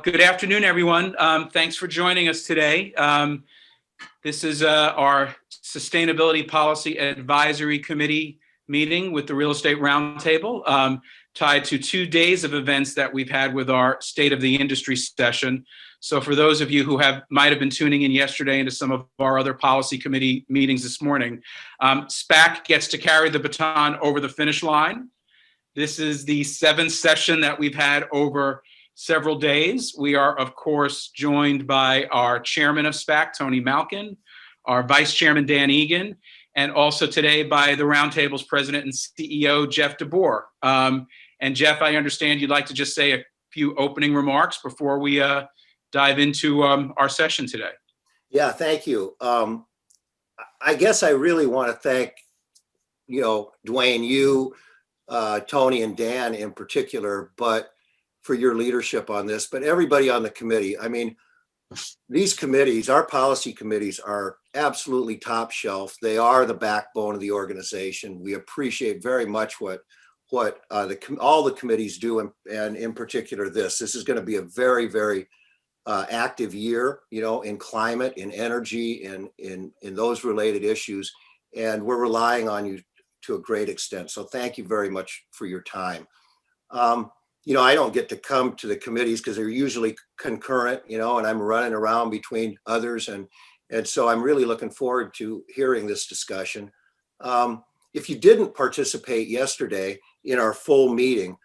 Good afternoon, everyone. Thanks for joining us today. This is our Sustainability Policy Advisory Committee meeting with the Real Estate Roundtable, tied to 2 days of events that we've had with our State of the Industry session. So for those of you who might have been tuning in yesterday into some of our other policy committee meetings this morning, SPAC gets to carry the baton over the finish line. This is the 7th session that we've had over several days. We are, of course, joined by our chairman of SPAC, Tony Malkin, our vice chairman, Dan Egan, and also today by the Roundtable's president and CEO, Jeff DeBoer. And Jeff, I understand you'd like to just say a few opening remarks before we dive into our session today. Yeah, thank you. I guess I really want to thank, Dwayne, you, Tony, and Dan in particular, but for your leadership on this, but everybody on the committee. I mean, these committees, our policy committees, are absolutely top shelf. They are the backbone of the organization. We appreciate very much what all the committees do, and in particular this is going to be a very, very active year, in climate, in energy, in those related issues, and we're relying on you to a great extent. So thank you very much for your time. I don't get to come to the committees because they're usually concurrent, and I'm running around between others. And so I'm really looking forward to hearing this discussion. If you didn't participate yesterday in our full meeting,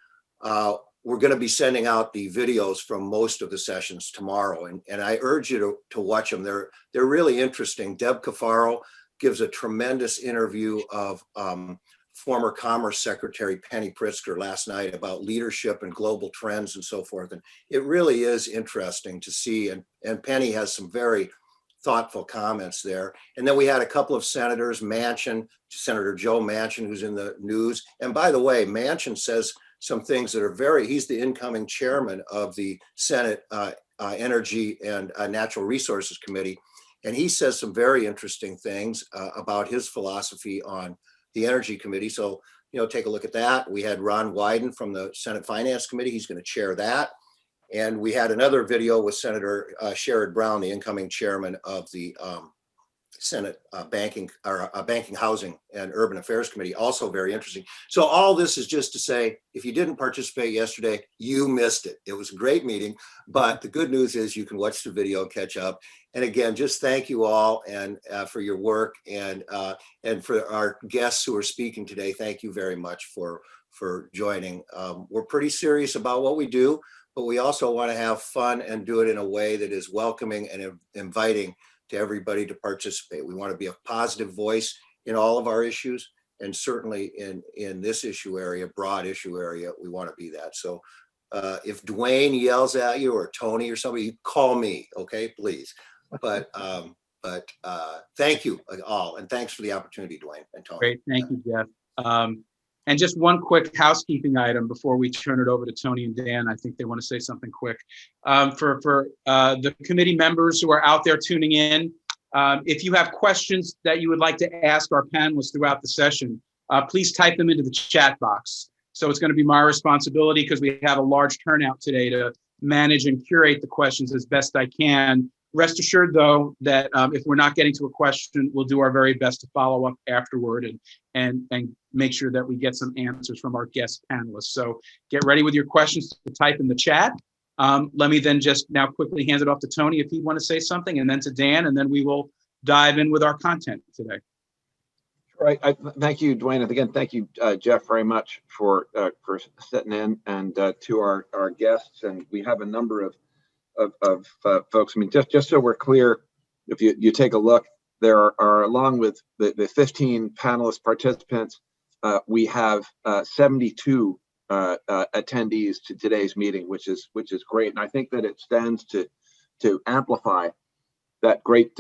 we're going to be sending out the videos from most of the sessions tomorrow. And I urge you to watch them. They're really interesting. Deb Cafaro gives a tremendous interview of former Commerce Secretary Penny Pritzker last night about leadership and global trends and so forth. And it really is interesting to see. And Penny has some very thoughtful comments there. And then we had a couple of senators, Senator Joe Manchin, who's in the news. And by the way, Manchin says some things that are he's the incoming chairman of the Senate Energy and Natural Resources Committee. And he says some very interesting things about his philosophy on the Energy Committee. So, take a look at that. We had Ron Wyden from the Senate Finance Committee. He's going to chair that. And we had another video with Senator Sherrod Brown, the incoming chairman of the Senate Banking, Housing, and Urban Affairs Committee. Also very interesting. So all this is just to say, if you didn't participate yesterday, you missed it. It was a great meeting, but the good news is you can watch the video and catch up. And again, just thank you all and for your work, and for our guests who are speaking today. Thank you very much for joining. We're pretty serious about what we do, but we also want to have fun and do it in a way that is welcoming and inviting to everybody to participate. We want to be a positive voice in all of our issues, and certainly in this issue area, broad issue area, we want to be that. So if Dwayne yells at you or Tony or somebody, you call me, okay, please. But thank you all, and thanks for the opportunity, Dwayne and Tony. Great, thank you, Jeff. And just one quick housekeeping item before we turn it over to Tony and Dan. I think they want to say something quick. For the committee members who are out there tuning in, if you have questions that you would like to ask our panelists throughout the session, please type them into the chat box. So it's going to be my responsibility, because we have a large turnout today, to manage and curate the questions as best I can. Rest assured, though, that if we're not getting to a question, we'll do our very best to follow up afterward and make sure that we get some answers from our guest panelists. So get ready with your questions to type in the chat. Let me then just now quickly hand it off to Tony if he'd want to say something, and then to Dan, and then we will dive in with our content today. Right. Thank you, Dwayne. And again, thank you, Jeff, very much for sitting in, and to our guests. And we have a number of folks. I mean, just so we're clear, if you take a look, there are along with the 15 panelist participants, we have 72 attendees to today's meeting, which is great. And I think that it stands to amplify that great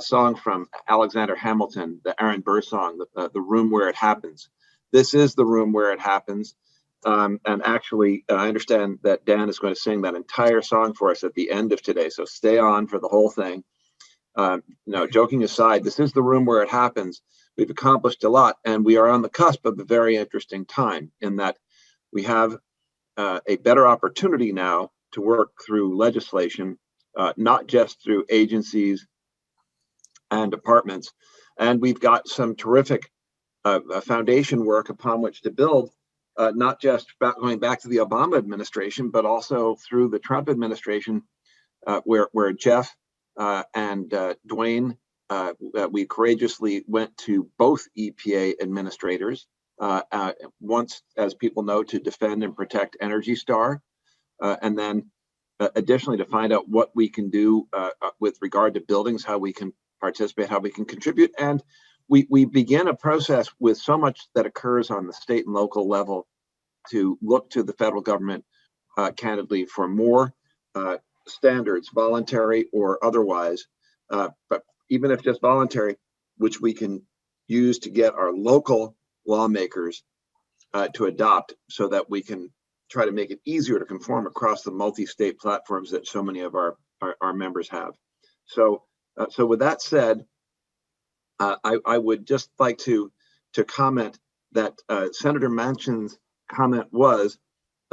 song from Alexander Hamilton, the Aaron Burr song, the room where it happens. This is the room where it happens. And actually, I understand that Dan is going to sing that entire song for us at the end of today. So stay on for the whole thing. No, joking aside, this is the room where it happens. We've accomplished a lot, and we are on the cusp of a very interesting time in that we have a better opportunity now to work through legislation, not just through agencies and departments. And we've got some terrific foundation work upon which to build, not just going back to the Obama administration, but also through the Trump administration, where Jeff and Dwayne, we courageously went to both EPA administrators, once, as people know, to defend and protect Energy Star, and then additionally to find out what we can do with regard to buildings, how we can participate, how we can contribute. And we begin a process with so much that occurs on the state and local level to look to the federal government candidly for more standards, voluntary or otherwise, but even if just voluntary, which we can use to get our local lawmakers to adopt, so that we can try to make it easier to conform across the multi-state platforms that so many of our members have. So with that said, I would just like to comment that Senator Manchin's comment was,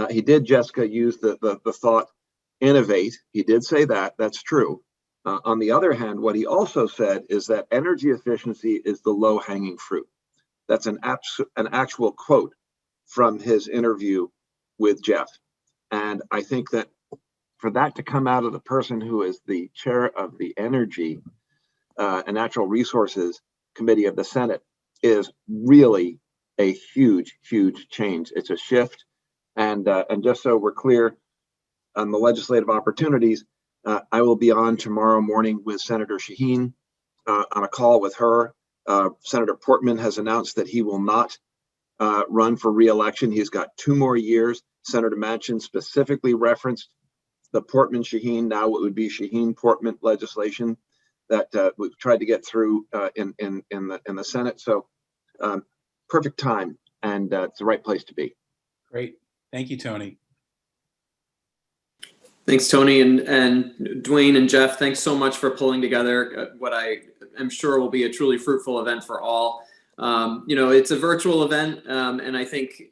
he did, Jessica, use the thought innovate. He did say that, that's true. On the other hand, what he also said is that energy efficiency is the low-hanging fruit. That's an actual quote from his interview with Jeff. And I think that for that to come out of the person who is the chair of the Energy and Natural Resources Committee of the Senate is really a huge, huge change. It's a shift. And just so we're clear on the legislative opportunities, I will be on tomorrow morning with Senator Shaheen on a call with her. Senator Portman has announced that he will not run for re-election. He's got 2 more years. Senator Manchin specifically referenced the Portman-Shaheen, now it would be Shaheen-Portman legislation that we've tried to get through in the Senate. So perfect time, and it's the right place to be. Great. Thank you, Tony. Thanks, Tony, and Dwayne and Jeff. Thanks so much for pulling together what I am sure will be a truly fruitful event for all. It's a virtual event, and I think,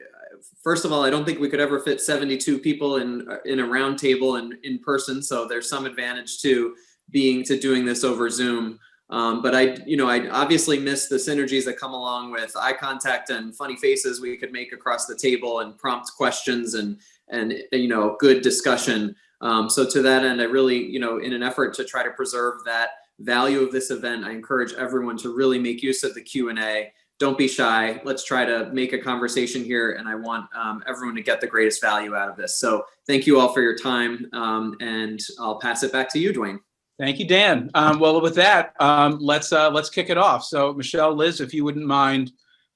first of all, I don't think we could ever fit 72 people in a round table in person. So there's some advantage to doing this over Zoom. But I obviously miss the synergies that come along with eye contact and funny faces we could make across the table, and prompt questions and good discussion. So to that end, I really, in an effort to try to preserve that value of this event, I encourage everyone to really make use of the Q&A. Don't be shy. Let's try to make a conversation here, and I want everyone to get the greatest value out of this. So thank you all for your time, and I'll pass it back to you, Dwayne. Thank you, Dan. Well, with that, let's kick it off. So Michelle, Liz, if you wouldn't mind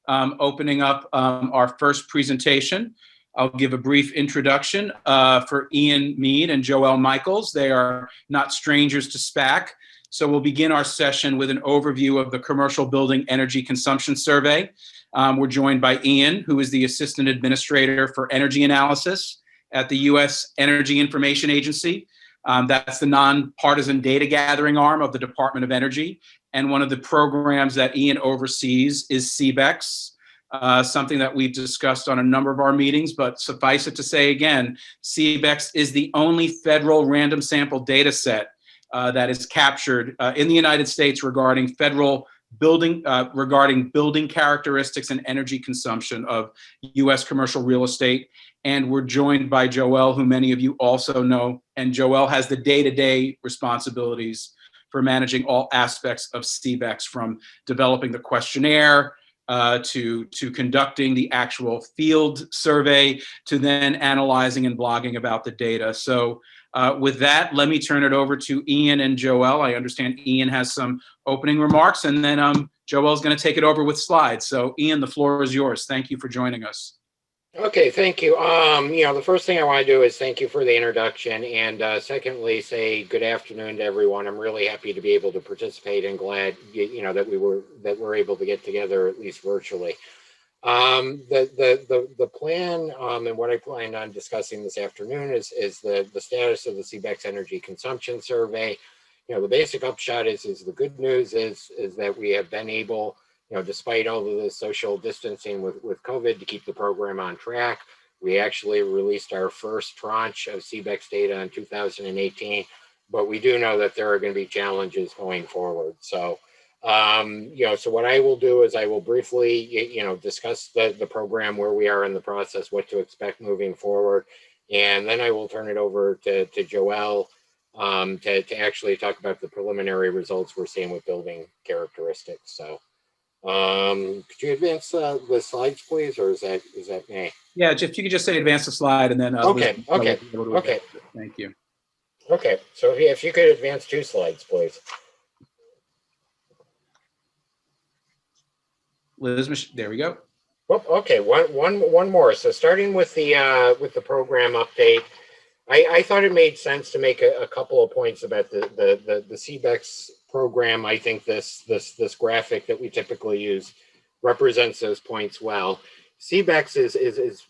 opening up our first presentation. I'll give a brief introduction for Ian Mead and Joelle Michaels. They are not strangers to SPAC. So we'll begin our session with an overview of the Commercial Building Energy Consumption Survey. We're joined by Ian, who is the Assistant Administrator for Energy Analysis at the U.S. Energy Information Agency. That's the nonpartisan data gathering arm of the Department of Energy. And one of the programs that Ian oversees is CBEX, something that we've discussed on a number of our meetings, but suffice it to say again, CBEX is the only federal random sample data set that is captured in the United States regarding federal building characteristics and energy consumption of U.S. commercial real estate. And we're joined by Joelle, who many of you also know. And Joelle has the day-to-day responsibilities for managing all aspects of CBEX, from developing the questionnaire to conducting the actual field survey, to then analyzing and blogging about the data. So with that, let me turn it over to Ian and Joelle. I understand Ian has some opening remarks, and then Joelle's going to take it over with slides. So Ian, the floor is yours. Thank you for joining us. Okay, thank you. The first thing I want to do is thank you for the introduction, and secondly, say good afternoon to everyone. I'm really happy to be able to participate, and glad that we're able to get together, at least virtually. The plan and what I planned on discussing this afternoon is the status of the CBEX Energy Consumption Survey. The basic upshot is the good news is that we have been able, despite all of the social distancing with COVID, to keep the program on track. We actually released our first tranche of CBEX data in 2018, but we do know that there are going to be challenges going forward. So, so what I will do is I will briefly, discuss the program, where we are in the process, what to expect moving forward. And then I will turn it over to Joelle to actually talk about the preliminary results we're seeing with building characteristics. So could you advance the slides, please, or is that me? Yeah, if you could just say advance the slide and then. Okay. Thank you. Okay, so if you could advance 2 slides, please. Liz, there we go. Well, okay, one more. So starting with the program update, I thought it made sense to make a couple of points about the CBEX program. I think this graphic that we typically use represents those points well. CBEX is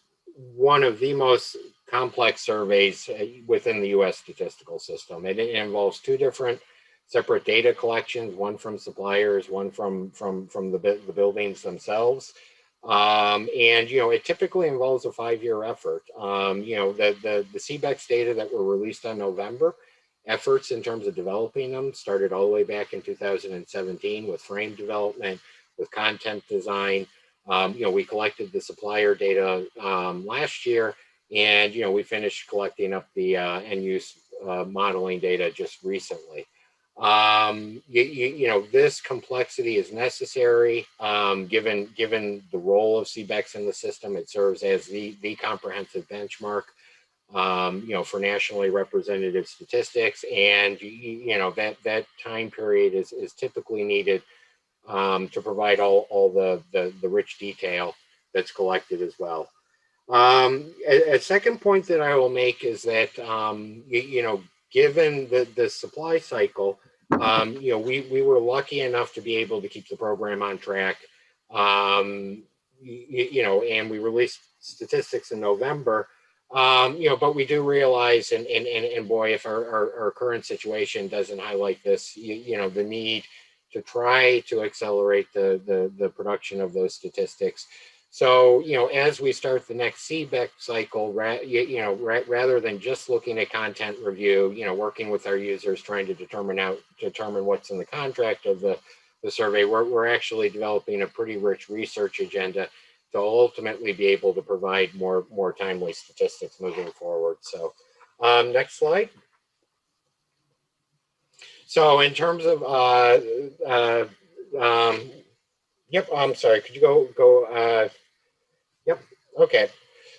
one of the most complex surveys within the U.S. statistical system. It involves 2 different separate data collections, one from suppliers, one from the buildings themselves. And it typically involves a 5-year effort. The CBEX data that were released on November, efforts in terms of developing them started all the way back in 2017 with frame development, with content design. We collected the supplier data last year, and we finished collecting up the end use modeling data just recently. This complexity is necessary given the role of CBEX in the system. It serves as the comprehensive benchmark for nationally representative statistics, and that time period is typically needed to provide all the rich detail that's collected as well. A second point that I will make is that given the supply cycle, we were lucky enough to be able to keep the program on track. And we released statistics in November. But we do realize, and boy, if our current situation doesn't highlight this, the need to try to accelerate the production of those statistics. So, as we start the next CBEX cycle, rather than just looking at content review, working with our users, trying to determine what's in the contract of the survey, we're actually developing a pretty rich research agenda to ultimately be able to provide more timely statistics moving forward. So, next slide. So, in terms of, yep, I'm sorry, could you go, yep, okay.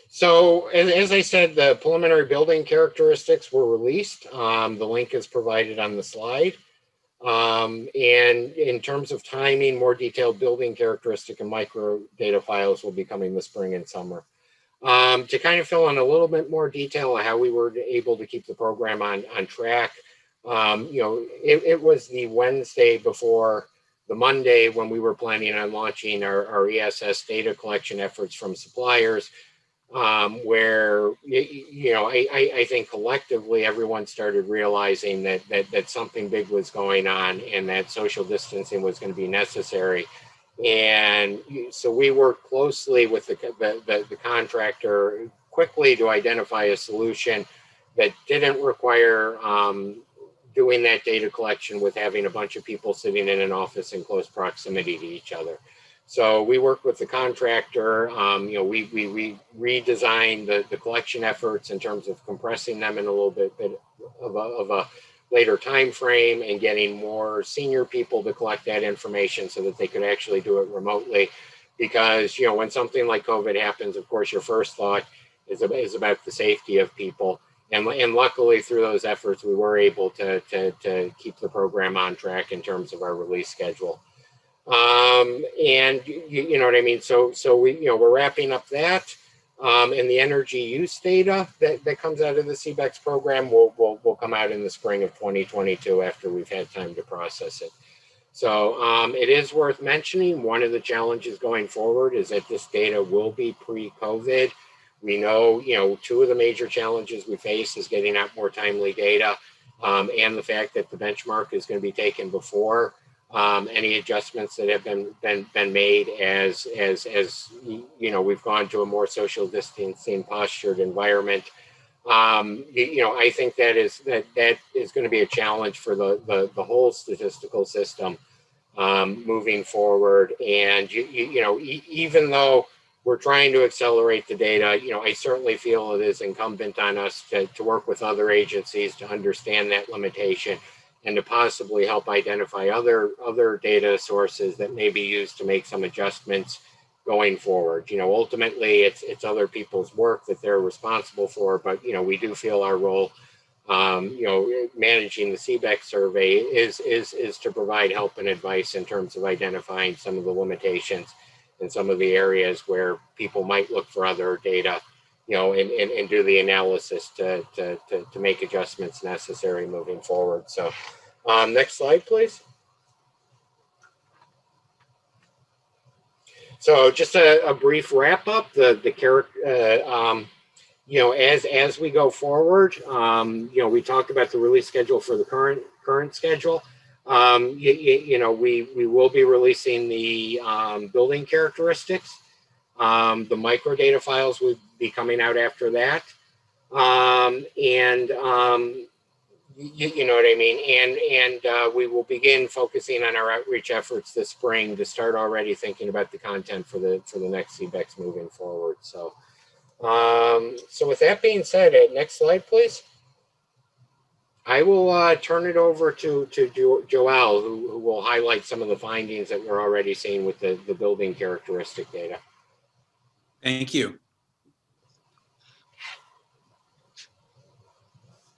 So, as I said, the preliminary building characteristics were released. The link is provided on the slide. And in terms of timing, more detailed building characteristic and micro data files will be coming this spring and summer. To kind of fill in a little bit more detail on how we were able to keep the program on track, it was the Wednesday before the Monday when we were planning on launching our ESS data collection efforts from suppliers, where I think collectively everyone started realizing that something big was going on and that social distancing was going to be necessary. And so we worked closely with the contractor quickly to identify a solution that didn't require doing that data collection with having a bunch of people sitting in an office in close proximity to each other. So we worked with the contractor. We redesigned the collection efforts in terms of compressing them in a little bit of a later time frame and getting more senior people to collect that information so that they could actually do it remotely. Because when something like COVID happens, of course, your first thought is about the safety of people. And luckily, through those efforts, we were able to keep the program on track in terms of our release schedule. And you know what I mean? So we're wrapping up that. And the energy use data that comes out of the CBEX program will come out in the spring of 2022 after we've had time to process it. So it is worth mentioning, one of the challenges going forward is that this data will be pre-COVID. We know, 2 of the major challenges we face is getting out more timely data and the fact that the benchmark is going to be taken before any adjustments that have been made as you know, we've gone to a more social distancing postured environment. I think that is going to be a challenge for the whole statistical system moving forward. And even though we're trying to accelerate the data, I certainly feel it is incumbent on us to work with other agencies to understand that limitation and to possibly help identify other data sources that may be used to make some adjustments going forward. Ultimately it's other people's work that they're responsible for, but we do feel our role, managing the CBEC survey is to provide help and advice in terms of identifying some of the limitations in some of the areas where people might look for other data, and do the analysis to make adjustments necessary moving forward. So next slide, please. So just a brief wrap up, the character, as we go forward, we talked about the release schedule for the current schedule. We will be releasing the building characteristics. The microdata files will be coming out after that. You know what I mean? And we will begin focusing on our outreach efforts this spring to start already thinking about the content for the next CBECs moving forward. So, so with that being said, next slide, please. I will turn it over to Joelle, who will highlight some of the findings that we're already seeing with the building characteristic data. Thank you.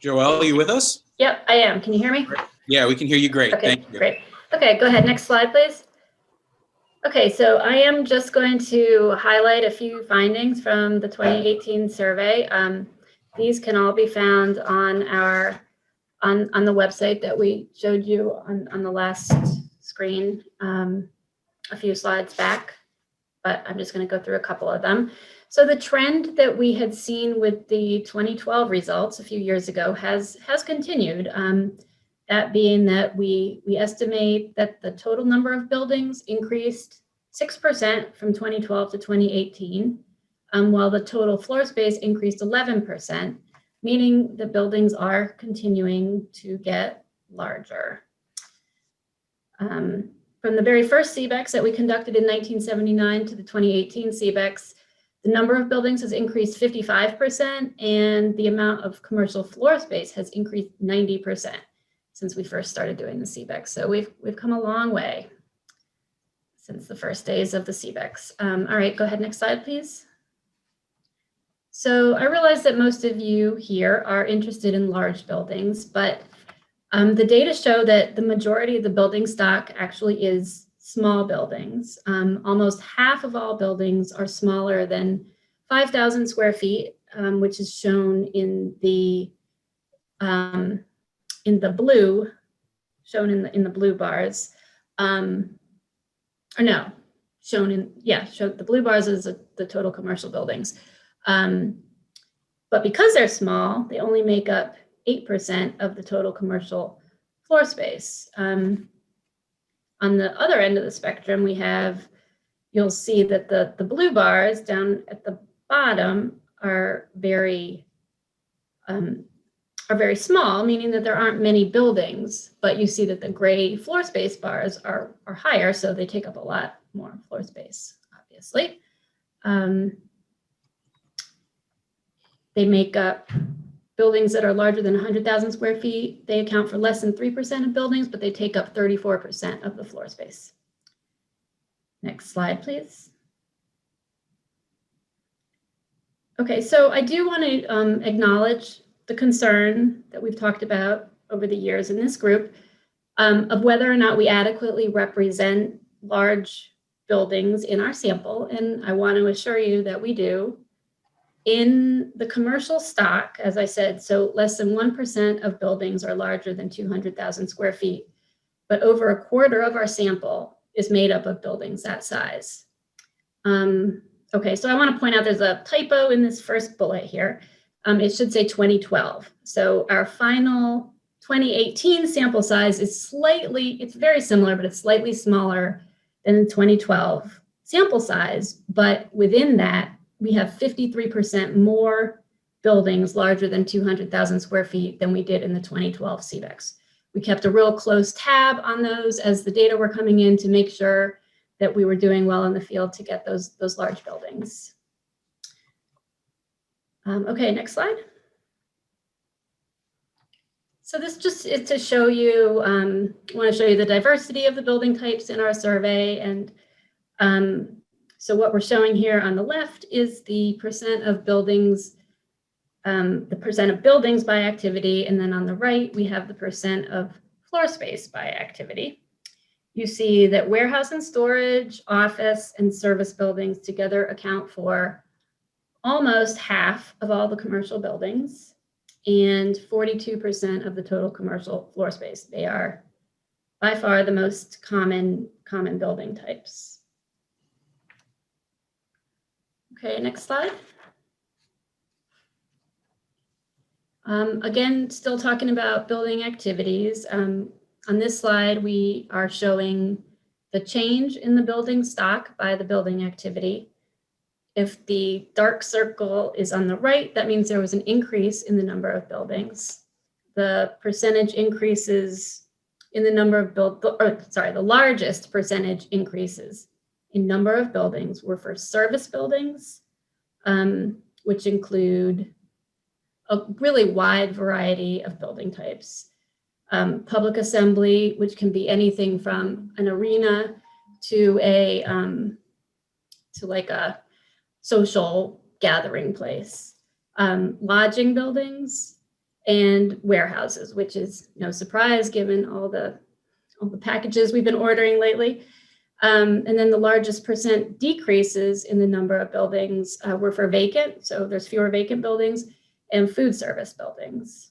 Joelle, are you with us? Yep, I am. Can you hear me? Yeah, we can hear you great. Okay, Thank you. great. Okay, go ahead. Next slide, please. Okay, so I am just going to highlight a few findings from the 2018 survey. These can all be found on our on the website that we showed you on the last screen a few slides back, but I'm just going to go through a couple of them. So the trend that we had seen with the 2012 results a few years ago has continued. That being that we estimate that the total number of buildings increased 6% from 2012 to 2018, while the total floor space increased 11%, meaning the buildings are continuing to get larger. From the very first CBECs that we conducted in 1979 to the 2018 CBECs, the number of buildings has increased 55%, and the amount of commercial floor space has increased 90% since we first started doing the CBECs. So we've come a long way since the first days of the CBECs. All right, go ahead, next slide, please. So I realize that most of you here are interested in large buildings, but the data show that the majority of the building stock actually is small buildings. Almost half of all buildings are smaller than 5,000 square feet, which is shown in the blue, shown in the blue bars. The blue bars is the total commercial buildings. But because they're small, they only make up 8% of the total commercial floor space. On the other end of the spectrum, you'll see that the blue bars down at the bottom are very small, meaning that there aren't many buildings, but you see that the gray floor space bars are higher, so they take up a lot more floor space, obviously. They make up buildings that are larger than 100,000 square feet. They account for less than 3% of buildings, but they take up 34% of the floor space. Next slide, please. Okay, so I do want to acknowledge the concern that we've talked about over the years in this group of whether or not we adequately represent large buildings in our sample, and I want to assure you that we do. In the commercial stock, as I said, so less than 1% of buildings are larger than 200,000 square feet, but over a quarter of our sample is made up of buildings that size. Okay, so I want to point out there's a typo in this first bullet here. It should say 2012. So our final 2018 sample size is slightly, it's very similar, but it's slightly smaller than the 2012 sample size. But within that, we have 53% more buildings larger than 200,000 square feet than we did in the 2012 CBEX. We kept a real close tab on those as the data were coming in to make sure that we were doing well in the field to get those large buildings. Okay, next slide. So this just is to show you, I want to show you the diversity of the building types in our survey. And so what we're showing here on the left is the percent of buildings, by activity. And then on the right, we have the percent of floor space by activity. You see that warehouse and storage, office, and service buildings together account for almost half of all the commercial buildings and 42% of the total commercial floor space. They are by far the most common building types. Okay, next slide. Again, still talking about building activities. On this slide, we are showing the change in the building stock by the building activity. If the dark circle is on the right, that means there was an increase in the number of buildings. The percentage increases in the number of the largest percentage increases in number of buildings were for service buildings, which include a really wide variety of building types. Public assembly, which can be anything from an arena to like a social gathering place. Lodging buildings and warehouses, which is no surprise given all the packages we've been ordering lately. And then the largest percent decreases in the number of buildings were for vacant, so there's fewer vacant buildings, and food service buildings.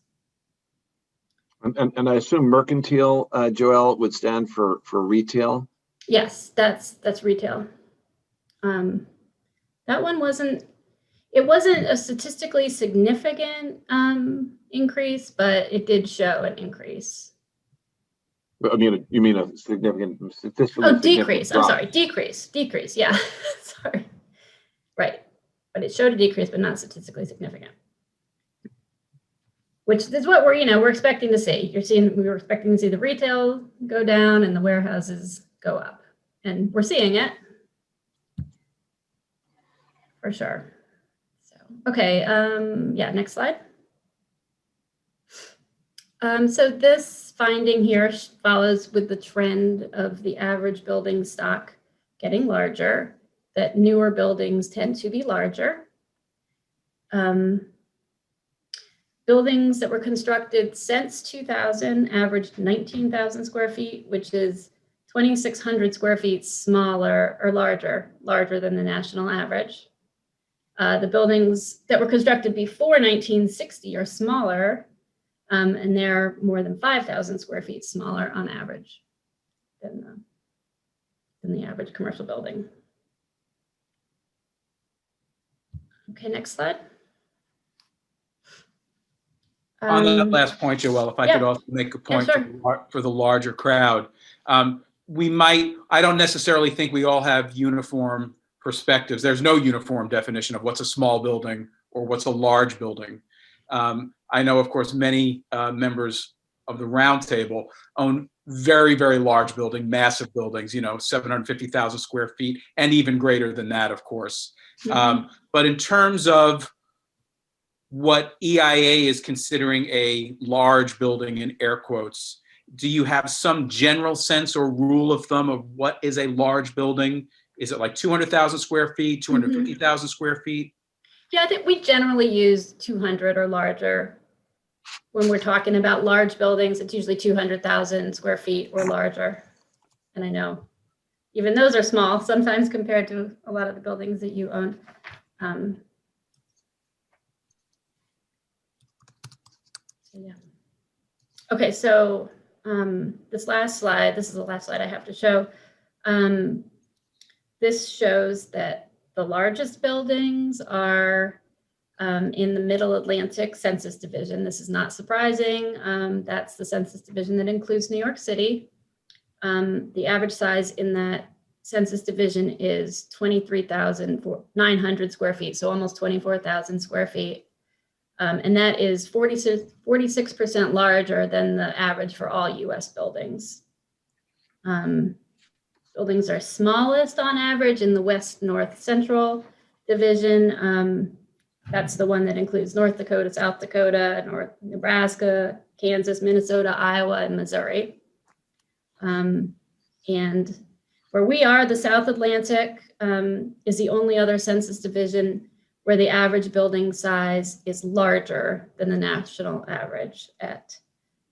And I assume mercantile, Joelle, would stand for retail? Yes, that's retail. That one wasn't a statistically significant increase, but it did show an increase. I mean, you mean a significant statistically decrease. Drop. I'm sorry, decrease. Yeah, sorry. Right, but it showed a decrease, but not statistically significant. Which is what we're expecting to see. We were expecting to see the retail go down and the warehouses go up, and we're seeing it for sure. So, okay, yeah, next slide. So this finding here follows with the trend of the average building stock getting larger, that newer buildings tend to be larger. Buildings that were constructed since 2000 averaged 19,000 square feet, which is 2,600 square feet smaller or larger than the national average. The buildings that were constructed before 1960 are smaller, and they're more than 5,000 square feet smaller on average than the average commercial building. Okay, next slide. On that last point, Joelle, if I could also make a point for the larger crowd. I don't necessarily think we all have uniform perspectives. There's no uniform definition of what's a small building or what's a large building. I know, of course, many members of the roundtable own very, very large buildings, massive buildings, 750,000 square feet and even greater than that, of course. Mm-hmm. But in terms of what EIA is considering a large building in air quotes, do you have some general sense or rule of thumb of what is a large building? Is it like 200,000 square feet, 250,000 square feet? Yeah, I think we generally use 200 or larger. When we're talking about large buildings, it's usually 200,000 square feet or larger. And I know even those are small sometimes compared to a lot of the buildings that you own. Yeah. Okay, so this is the last slide I have to show. This shows that the largest buildings are in the Middle Atlantic Census Division. This is not surprising. That's the Census Division that includes New York City. The average size in that Census Division is 23,900 square feet, so almost 24,000 square feet. And that is 46% larger than the average for all US buildings. Buildings are smallest on average in the West North Central Division. That's the one that includes North Dakota, South Dakota, North Nebraska, Kansas, Minnesota, Iowa, and Missouri. And where we are, the South Atlantic is the only other census division where the average building size is larger than the national average at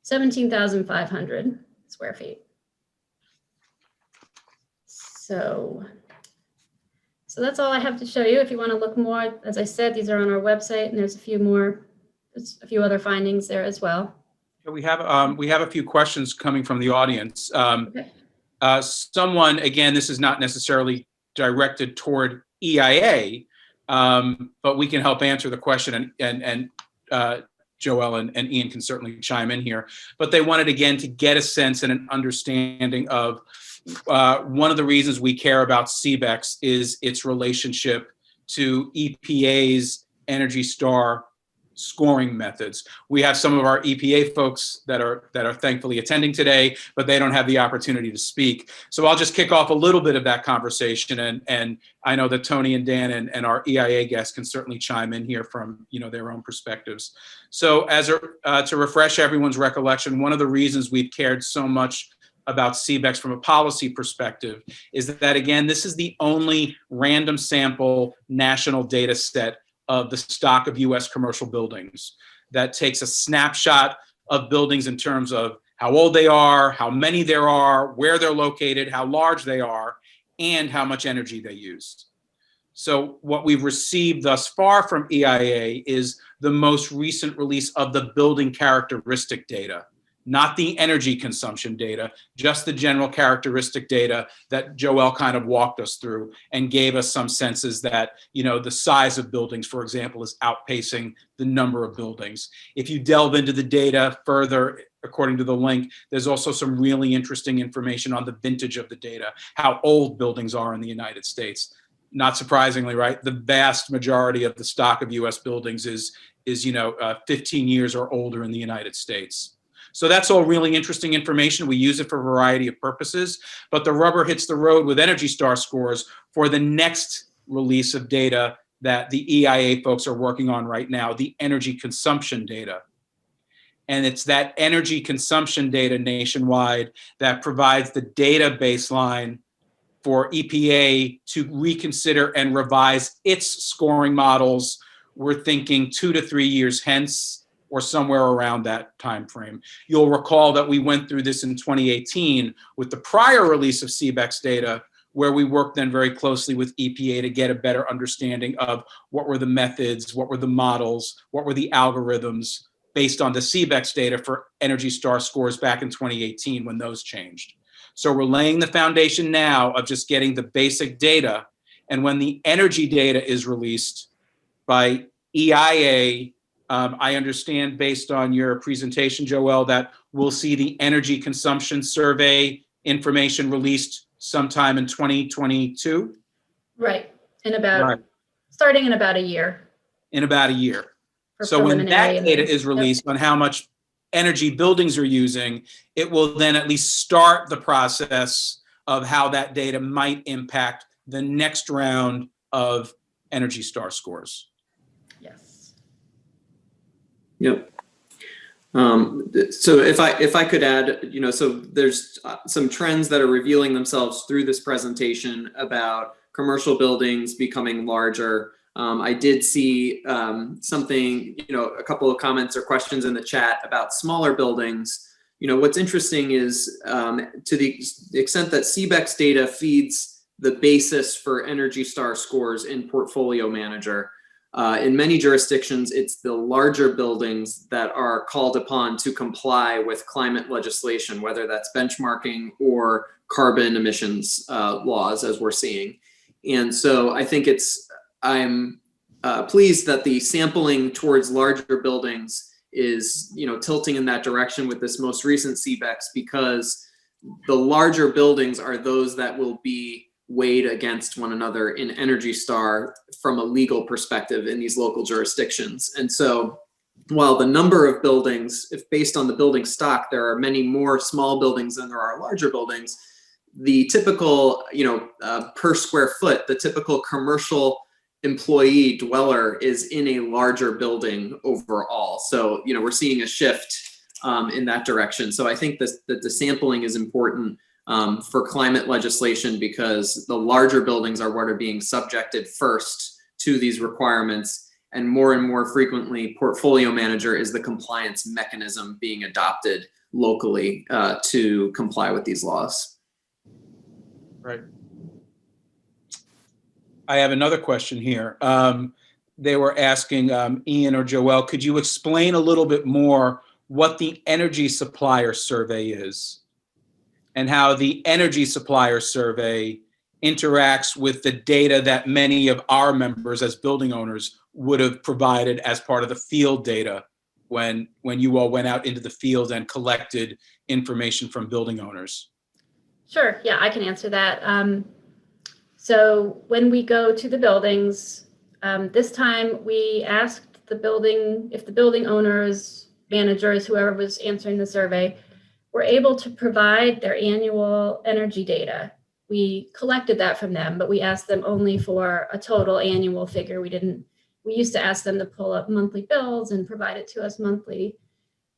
17,500 square feet. So that's all I have to show you. If you want to look more, as I said, these are on our website, and there's a few other findings there as well. We have a few questions coming from the audience. Okay. Someone, again, this is not necessarily directed toward EIA, but we can help answer the question, and Joel and Ian can certainly chime in here. But they wanted, again, to get a sense and an understanding of one of the reasons we care about CBEX is its relationship to EPA's Energy Star scoring methods. We have some of our EPA folks that are thankfully attending today, but they don't have the opportunity to speak. So I'll just kick off a little bit of that conversation, and I know that Tony and Dan and our EIA guests can certainly chime in here from their own perspectives. So to refresh everyone's recollection, one of the reasons we've cared so much about CBEX from a policy perspective is that, again, this is the only random sample national data set of the stock of US commercial buildings that takes a snapshot of buildings in terms of how old they are, how many there are, where they're located, how large they are, and how much energy they use. So what we've received thus far from EIA is the most recent release of the building characteristic data, not the energy consumption data, just the general characteristic data that Joel kind of walked us through and gave us some senses that, the size of buildings, for example, is outpacing the number of buildings. If you delve into the data further, according to the link, there's also some really interesting information on the vintage of the data, how old buildings are in the United States. Not surprisingly, right? The vast majority of the stock of US buildings is 15 years or older in the United States. So that's all really interesting information. We use it for a variety of purposes, but the rubber hits the road with Energy Star scores for the next release of data that the EIA folks are working on right now, the energy consumption data. And it's that energy consumption data nationwide that provides the data baseline for EPA to reconsider and revise its scoring models. We're thinking 2 to 3 years hence, or somewhere around that time frame. You'll recall that we went through this in 2018 with the prior release of CBEX data, where we worked then very closely with EPA to get a better understanding of what were the methods, what were the models, what were the algorithms based on the CBEX data for Energy Star scores back in 2018 when those changed. So we're laying the foundation now of just getting the basic data, and when the energy data is released by EIA, I understand based on your presentation, Joel, that we'll see the energy consumption survey information released sometime in 2022? Right. Right. Starting in about a year. In about a year. So when that data is released on how much energy buildings are using, it will then at least start the process of how that data might impact the next round of Energy Star scores. Yes. Yep. So if I could add, so there's some trends that are revealing themselves through this presentation about commercial buildings becoming larger. I did see something, a couple of comments or questions in the chat about smaller buildings. What's interesting is to the extent that CBEX data feeds the basis for Energy Star scores in Portfolio Manager. In many jurisdictions, it's the larger buildings that are called upon to comply with climate legislation, whether that's benchmarking or carbon emissions laws, as we're seeing. And so I think I'm pleased that the sampling towards larger buildings is, tilting in that direction with this most recent CBEX, because the larger buildings are those that will be weighed against one another in Energy Star from a legal perspective in these local jurisdictions. And so while the number of buildings, if based on the building stock, there are many more small buildings than there are larger buildings, the typical, per square foot, the typical commercial employee dweller is in a larger building overall. So, we're seeing a shift in that direction. So I think that the sampling is important for climate legislation, because the larger buildings are what are being subjected first to these requirements. And more frequently, portfolio manager is the compliance mechanism being adopted locally to comply with these laws. Right. I have another question here. They were asking, Ian or Joelle, could you explain a little bit more what the energy supplier survey is and how the energy supplier survey interacts with the data that many of our members as building owners would have provided as part of the field data when you all went out into the field and collected information from building owners? Sure. Yeah, I can answer that. So when we go to the buildings, this time we asked the building, if the building owners, managers, whoever was answering the survey, were able to provide their annual energy data. We collected that from them, but we asked them only for a total annual figure. We used to ask them to pull up monthly bills and provide it to us monthly.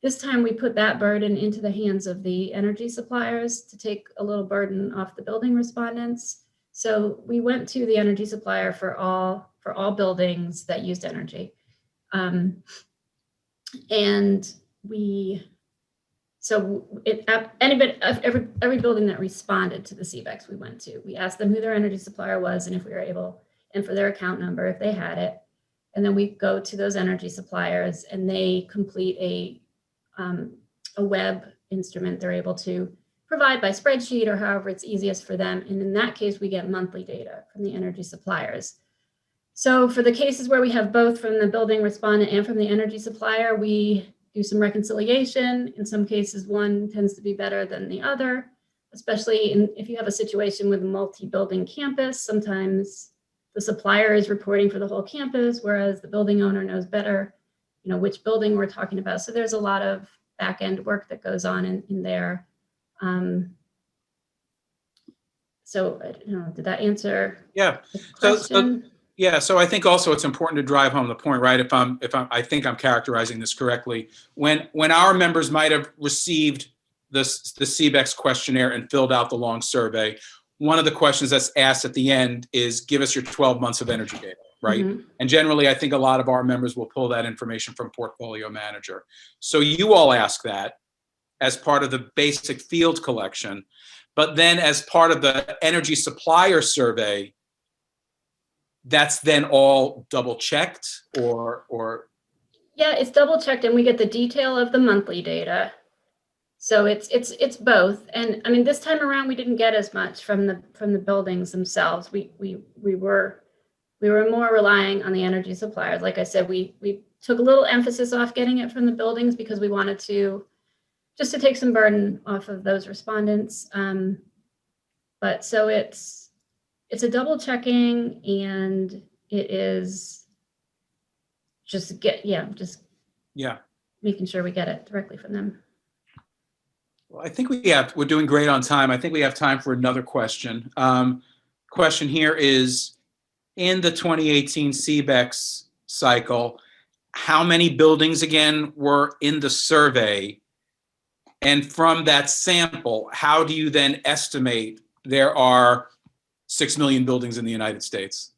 This time we put that burden into the hands of the energy suppliers to take a little burden off the building respondents. So we went to the energy supplier for all buildings that used energy. Every building that responded to the CBEX we went to, we asked them who their energy supplier was and if we were able, and for their account number if they had it. And then we go to those energy suppliers and they complete a web instrument they're able to provide by spreadsheet or however it's easiest for them. And in that case, we get monthly data from the energy suppliers. So for the cases where we have both from the building respondent and from the energy supplier, we do some reconciliation. In some cases, one tends to be better than the other, especially if you have a situation with a multi-building campus. Sometimes the supplier is reporting for the whole campus, whereas the building owner knows better, which building we're talking about. So there's a lot of back-end work that goes on in there. So I don't know, did that answer? Yeah. So I think also it's important to drive home the point, right? I think I'm characterizing this correctly. When our members might have received the CBEX questionnaire and filled out the long survey, one of the questions that's asked at the end is, give us your 12 months of energy data, right? Mm-hmm. And generally, I think a lot of our members will pull that information from portfolio manager. So you all ask that as part of the basic field collection, but then as part of the energy supplier survey, that's then all double checked or? Yeah, it's double checked and we get the detail of the monthly data. So it's both. And I mean, this time around, we didn't get as much from the buildings themselves. We were more relying on the energy suppliers. Like I said, we took a little emphasis off getting it from the buildings because we wanted to just to take some burden off of those respondents. But so it's a double checking, and it is just making sure we get it directly from them. Well, I think we're doing great on time. I think we have time for another question. Question here is, in the 2018 CBEX cycle, how many buildings again were in the survey? And from that sample, how do you then estimate there are 6 million buildings in the United States?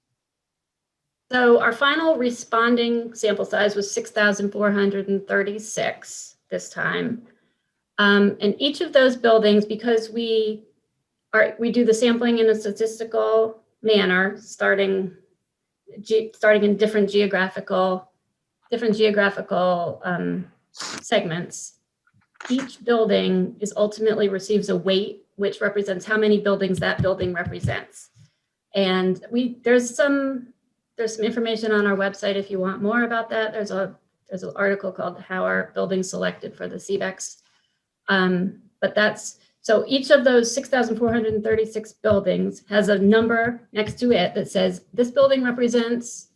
So our final responding sample size was 6,436 this time. And each of those buildings, because we do the sampling in a statistical manner, starting in different geographical segments, each building ultimately receives a weight, which represents how many buildings that building represents. And there's some there's some information on our website if you want more about that. There's an article called "How Are Buildings Selected for the CBECs?" But that's, so each of those 6,436 buildings has a number next to it that says this building represents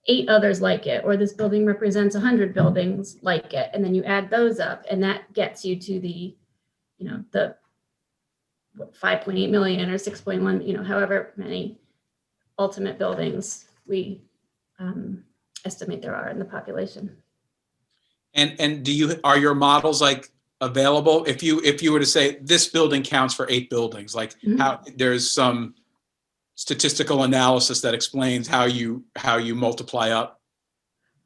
8 others like it, or this building represents 100 buildings like it, and then you add those up, and that gets you to the, the 5.8 million or 6.1, however many ultimate buildings we estimate there are in the population. And are your models like available? If you were to say this building counts for 8 buildings, like how there's some statistical analysis that explains how you multiply up?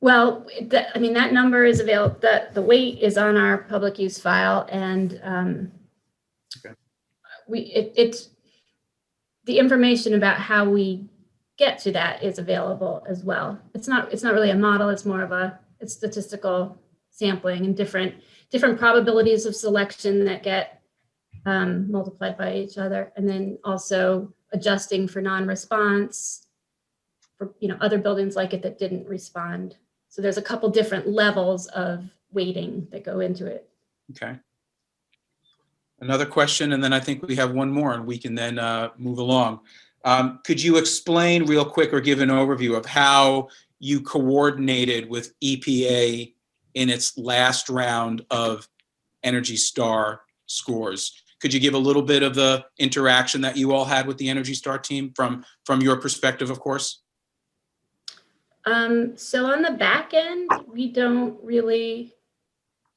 Well, that number is available. The weight is on our public use file, and it's the information about how we get to that is available as well. It's not really a model. It's more of it's statistical sampling and different probabilities of selection that get multiplied by each other, and then also adjusting for non-response for other buildings like it that didn't respond. So there's a couple different levels of weighting that go into it. Okay. Another question, and then I think we have one more, and we can then move along. Could you explain real quick or give an overview of how you coordinated with EPA in its last round of Energy Star scores? Could you give a little bit of the interaction that you all had with the Energy Star team from your perspective, of course? So on the back end, we don't really,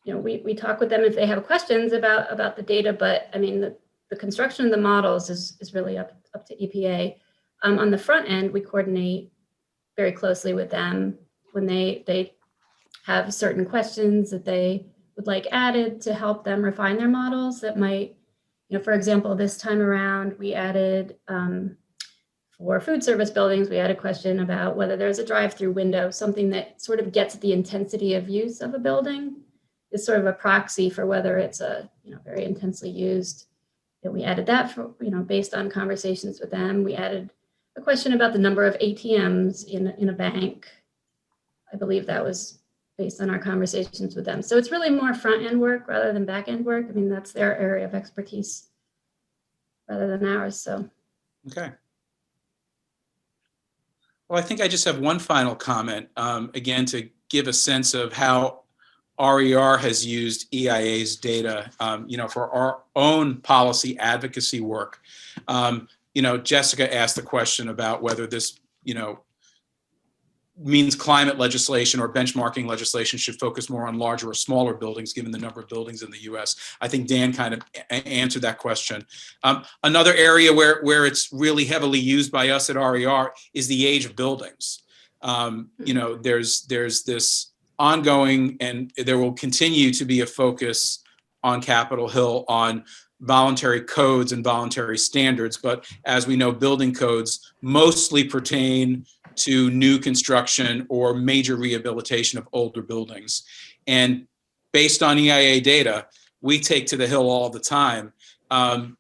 we talk with them if they have questions about the data, but I mean, the construction of the models is really up to EPA. On the front end, we coordinate very closely with them when they have certain questions that they would like added to help them refine their models that might, for example, this time around, we added, for food service buildings, we had a question about whether there's a drive-through window, something that sort of gets the intensity of use of a building, is sort of a proxy for whether it's a very intensely used. And we added that for based on conversations with them. We added a question about the number of ATMs in a bank. I believe that was based on our conversations with them. So it's really more front-end work rather than back-end work. I mean, that's their area of expertise rather than ours. So okay. Well, I think I just have one final comment, again, to give a sense of how RER has used EIA's data, for our own policy advocacy work. Jessica asked the question about whether this, means climate legislation or benchmarking legislation should focus more on larger or smaller buildings, given the number of buildings in the U.S. I think Dan kind of answered that question. Another area where it's really heavily used by us at RER is the age of buildings. There's this ongoing, and there will continue to be a focus on Capitol Hill on voluntary codes and voluntary standards. But as we know, building codes mostly pertain to new construction or major rehabilitation of older buildings. And based on EIA data, we take to the Hill all the time.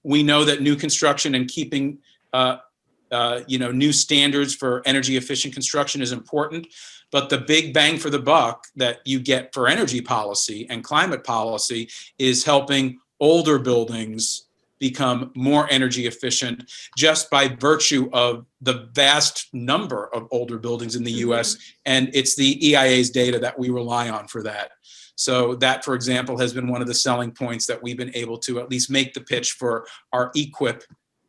We know that new construction and keeping new standards for energy efficient construction is important, but the big bang for the buck that you get for energy policy and climate policy is helping older buildings become more energy efficient just by virtue of the vast number of older buildings in the US. And it's the EIA's data that we rely on for that. So that, for example, has been one of the selling points that we've been able to at least make the pitch for our EQIP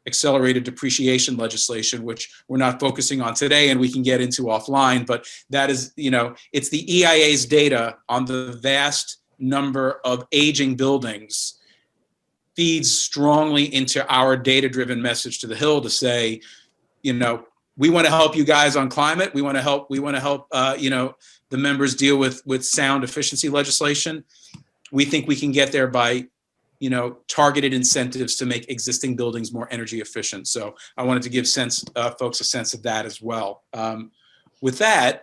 accelerated depreciation legislation, which we're not focusing on today and we can get into offline, but that is, it's the EIA's data on the vast number of aging buildings feeds strongly into our data-driven message to the Hill to say, we want to help you guys on climate. We want to help, the members deal with sound efficiency legislation. We think we can get there by, targeted incentives to make existing buildings more energy efficient. So I wanted to give folks a sense of that as well. With that,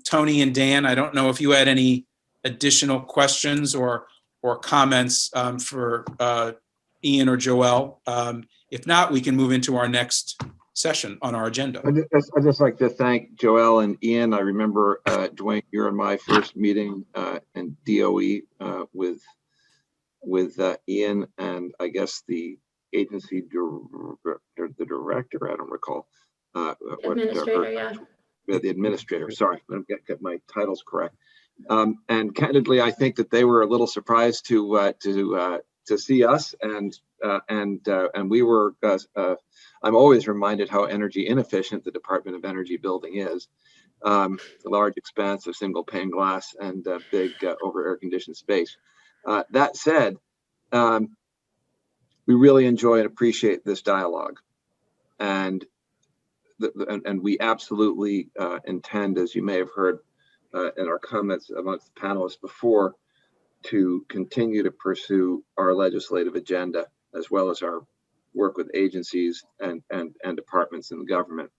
Tony and Dan, I don't know if you had any additional questions or comments for Ian or Joelle. If not, we can move into our next session on our agenda. I'd just like to thank Joelle and Ian. I remember, Dwayne, you're in my first meeting in DOE with Ian and I guess the agency the director, I don't recall. Administrator, yeah. The administrator, sorry, let me get my titles correct. And candidly, I think that they were a little surprised to see us, and we were. I'm always reminded how energy inefficient the Department of Energy building is. A large expanse of single pane glass and big over air conditioned space. That said, we really enjoy and appreciate this dialogue, and we absolutely intend, as you may have heard in our comments amongst the panelists before, to continue to pursue our legislative agenda as well as our work with agencies and departments in the government.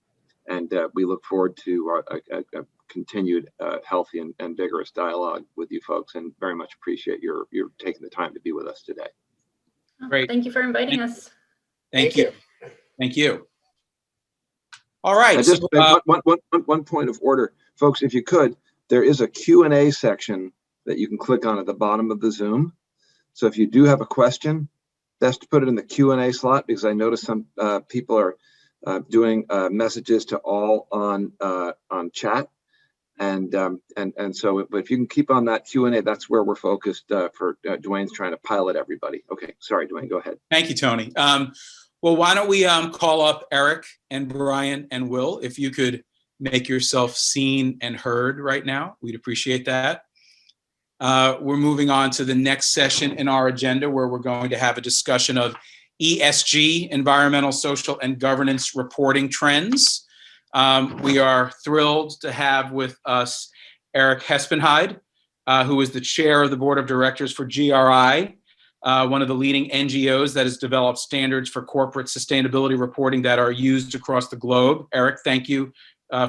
And we look forward to a continued healthy and vigorous dialogue with you folks, and very much appreciate your taking the time to be with us today. Great. Thank you for inviting us. Thank you. Thank you. All right. Just one point of order, folks, if you could, there is a Q&A section that you can click on at the bottom of the Zoom. So if you do have a question, best to put it in the Q&A slot, because I noticed some people are doing messages to all on chat. And so if you can keep on that Q&A, that's where we're focused for Dwayne's trying to pilot everybody. Okay, sorry, Dwayne, go ahead. Thank you, Tony. Well, why don't we call up Eric and Brian and Will, if you could make yourself seen and heard right now. We'd appreciate that. We're moving on to the next session in our agenda, where we're going to have a discussion of ESG, environmental, social, and governance reporting trends. We are thrilled to have with us Eric Hespenheide, who is the chair of the board of directors for GRI, one of the leading NGOs that has developed standards for corporate sustainability reporting that are used across the globe. Eric, thank you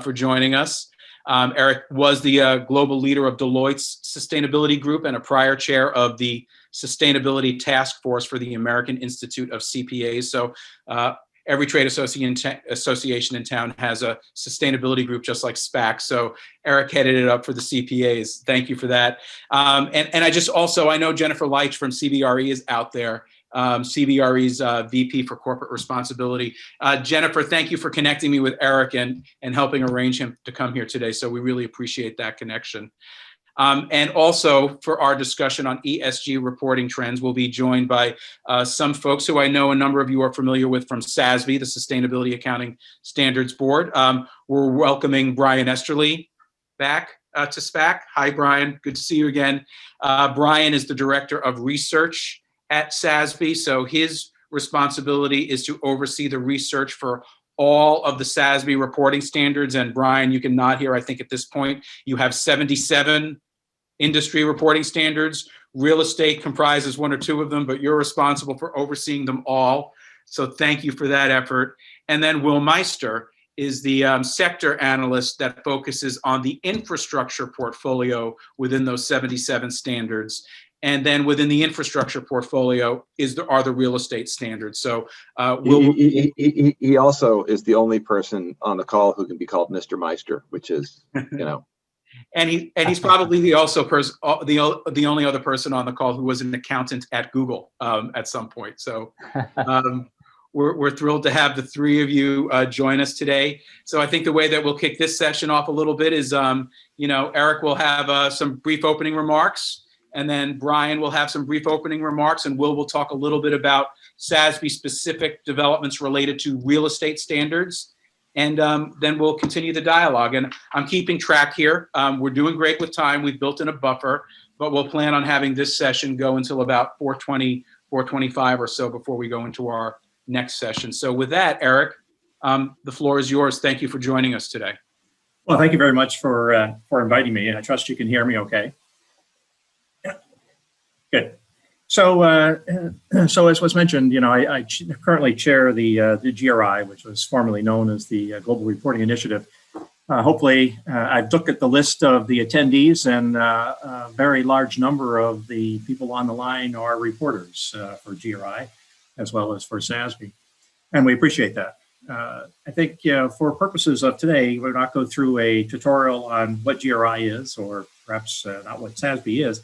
for joining us. Eric was the global leader of Deloitte's sustainability group and a prior chair of the sustainability task force for the American Institute of CPAs. So every trade association in town has a sustainability group, just like SPAC. So Eric headed it up for the CPAs. Thank you for that. And I know Jennifer Leitch from CBRE is out there. CBRE's VP for Corporate Responsibility. Jennifer, thank you for connecting me with Eric and helping arrange him to come here today. So we really appreciate that connection. And also for our discussion on ESG reporting trends, we'll be joined by some folks who I know a number of you are familiar with from SASB, the Sustainability Accounting Standards Board. We're welcoming Brian Esterly back to SPAC. Hi, Brian. Good to see you again. Brian is the Director of Research at SASB, so his responsibility is to oversee the research for all of the SASB reporting standards. And Brian, you can nod here. I think at this point you have 77 industry reporting standards. Real estate comprises one or two of them, but you're responsible for overseeing them all. So thank you for that effort. And then Will Meister is the sector analyst that focuses on the infrastructure portfolio within those 77 standards. And then within the infrastructure portfolio are the real estate standards. So he also is the only person on the call who can be called Mr. Meister, which is, and he's probably the only other person on the call who was an accountant at Google at some point. So we're thrilled to have the three of you join us today. So I think the way that we'll kick this session off a little bit is, Eric will have some brief opening remarks. And then Brian will have some brief opening remarks, and Will talk a little bit about SASB-specific developments related to real estate standards. And then we'll continue the dialogue. And I'm keeping track here. We're doing great with time. We've built in a buffer, but we'll plan on having this session go until about 4:20, 4:25 or so before we go into our next session. So with that, Eric, the floor is yours. Thank you for joining us today. Well, thank you very much for inviting me. I trust you can hear me okay. Good. So as was mentioned, I currently chair the GRI, which was formerly known as the Global Reporting Initiative. Hopefully, I've looked at the list of the attendees, and a very large number of the people on the line are reporters for GRI, as well as for SASB, and we appreciate that. I think for purposes of today, we'll not go through a tutorial on what GRI is, or perhaps not what SASB is.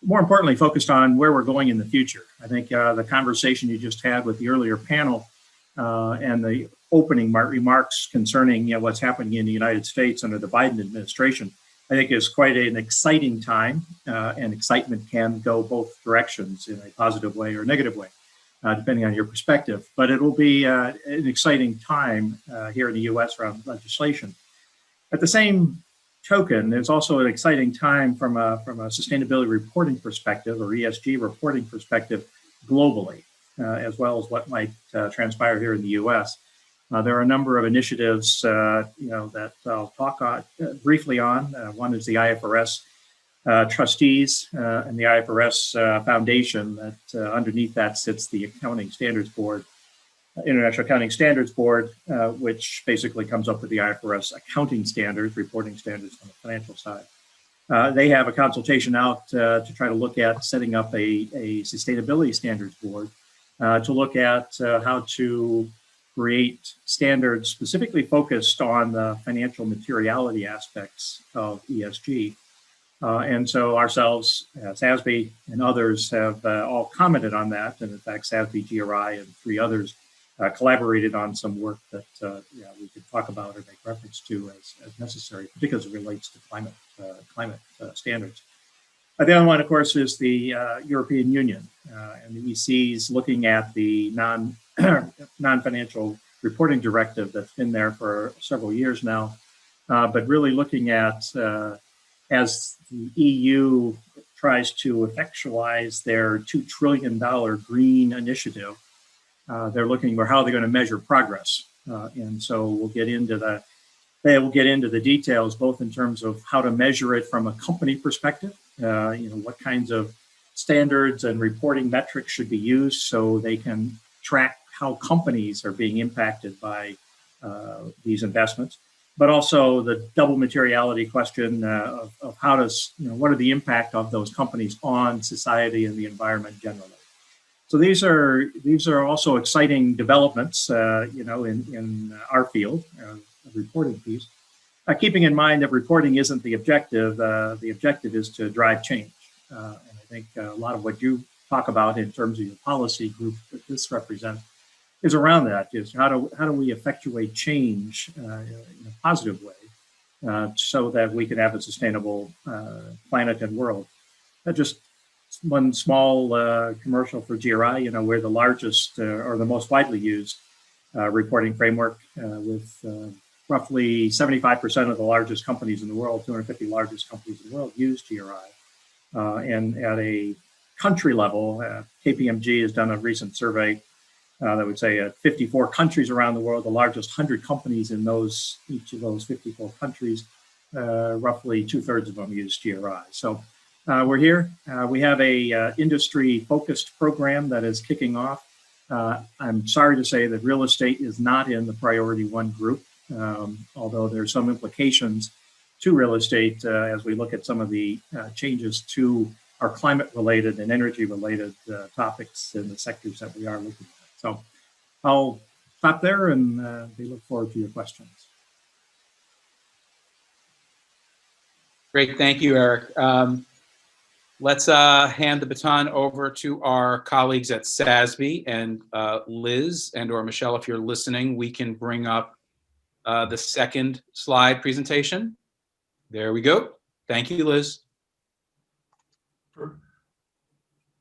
More importantly, focused on where we're going in the future. I think the conversation you just had with the earlier panel and the opening remarks concerning what's happening in the United States under the Biden administration, I think is quite an exciting time, and excitement can go both directions in a positive way or negative way, depending on your perspective. But it will be an exciting time here in the U.S. around legislation. At the same token, there's also an exciting time from a sustainability reporting perspective or ESG reporting perspective globally, as well as what might transpire here in the U.S. There are a number of initiatives, that I'll talk briefly on. One is the IFRS trustees and the IFRS Foundation. That underneath that sits the Accounting Standards Board, International Accounting Standards Board, which basically comes up with the IFRS accounting standards, reporting standards on the financial side. They have a consultation out to try to look at setting up a sustainability standards board to look at how to create standards specifically focused on the financial materiality aspects of ESG. And so ourselves, SASB and others have all commented on that. And in fact, SASB, GRI, and 3 others collaborated on some work that we could talk about or make reference to as necessary, particularly as it relates to climate standards. The other one, of course, is the European Union and the EC's looking at the non-financial reporting directive that's been there for several years now, but really looking at as the EU tries to effectualize their $2 trillion green initiative. They're looking for how they're going to measure progress, and so we'll get into the details, both in terms of how to measure it from a company perspective. What kinds of standards and reporting metrics should be used so they can track how companies are being impacted by these investments, but also the double materiality question of how does what are the impact of those companies on society and the environment generally. So these are also exciting developments, in our field, the reporting piece. Keeping in mind that reporting isn't the objective. The objective is to drive change. And I think a lot of what you talk about in terms of your policy group that this represents is around that. Is how do we effectuate change in a positive way so that we can have a sustainable planet and world. Just one small commercial for GRI, we're the largest or the most widely used reporting framework with roughly 75% of the largest companies in the world, 250 largest companies in the world use GRI. And at a country level, KPMG has done a recent survey that would say at 54 countries around the world, the largest 100 companies in each of those 54 countries, roughly 2/3 of them use GRI. So we're here. We have a industry-focused program that is kicking off. I'm sorry to say that real estate is not in the priority 1 group, although there's some implications to real estate as we look at some of the changes to our climate-related and energy-related topics in the sectors that we are looking at. So I'll stop there and we look forward to your questions. Great, thank you, Eric. Let's hand the baton over to our colleagues at SASB, and Liz and or Michelle, if you're listening, we can bring up the second slide presentation. There we go. Thank you, Liz.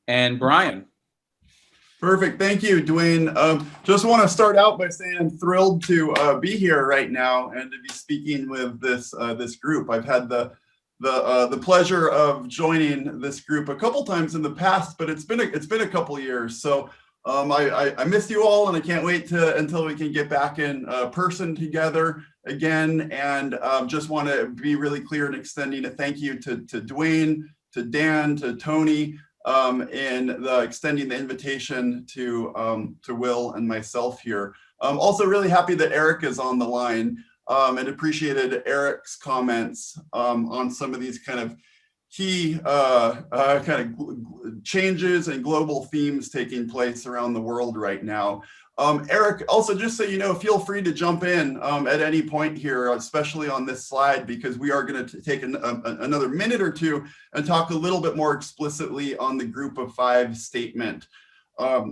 And Brian. Perfect. Thank you, Dwayne. Just want to start out by saying I'm thrilled to be here right now and to be speaking with this group. I've had the pleasure of joining this group a couple times in the past, but it's been a couple years. So I miss you all, and I can't wait until we can get back in person together again. And just want to be really clear in extending a thank you to Dwayne, to Dan, to Tony, and extending the invitation to Will and myself here. I'm also really happy that Eric is on the line, and appreciated Eric's comments on some of these kind of key changes and global themes taking place around the world right now. Eric, also just so you know, feel free to jump in at any point here, especially on this slide, because we are going to take another minute or two and talk a little bit more explicitly on the group of 5 statement,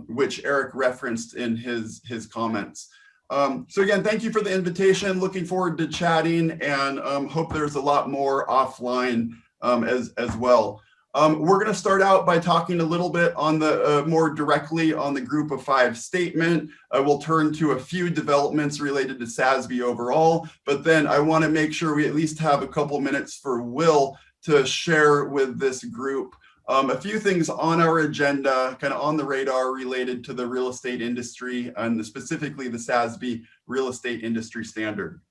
which Eric referenced in his comments. So again, thank you for the invitation. Looking forward to chatting, and hope there's a lot more offline as well. We're going to start out by talking a little bit on the more directly on the group of 5 statement. We'll turn to a few developments related to SASB overall, but then I want to make sure we at least have a couple minutes for Will to share with this group a few things on our agenda, kind of on the radar related to the real estate industry and specifically the SASB real estate industry standard.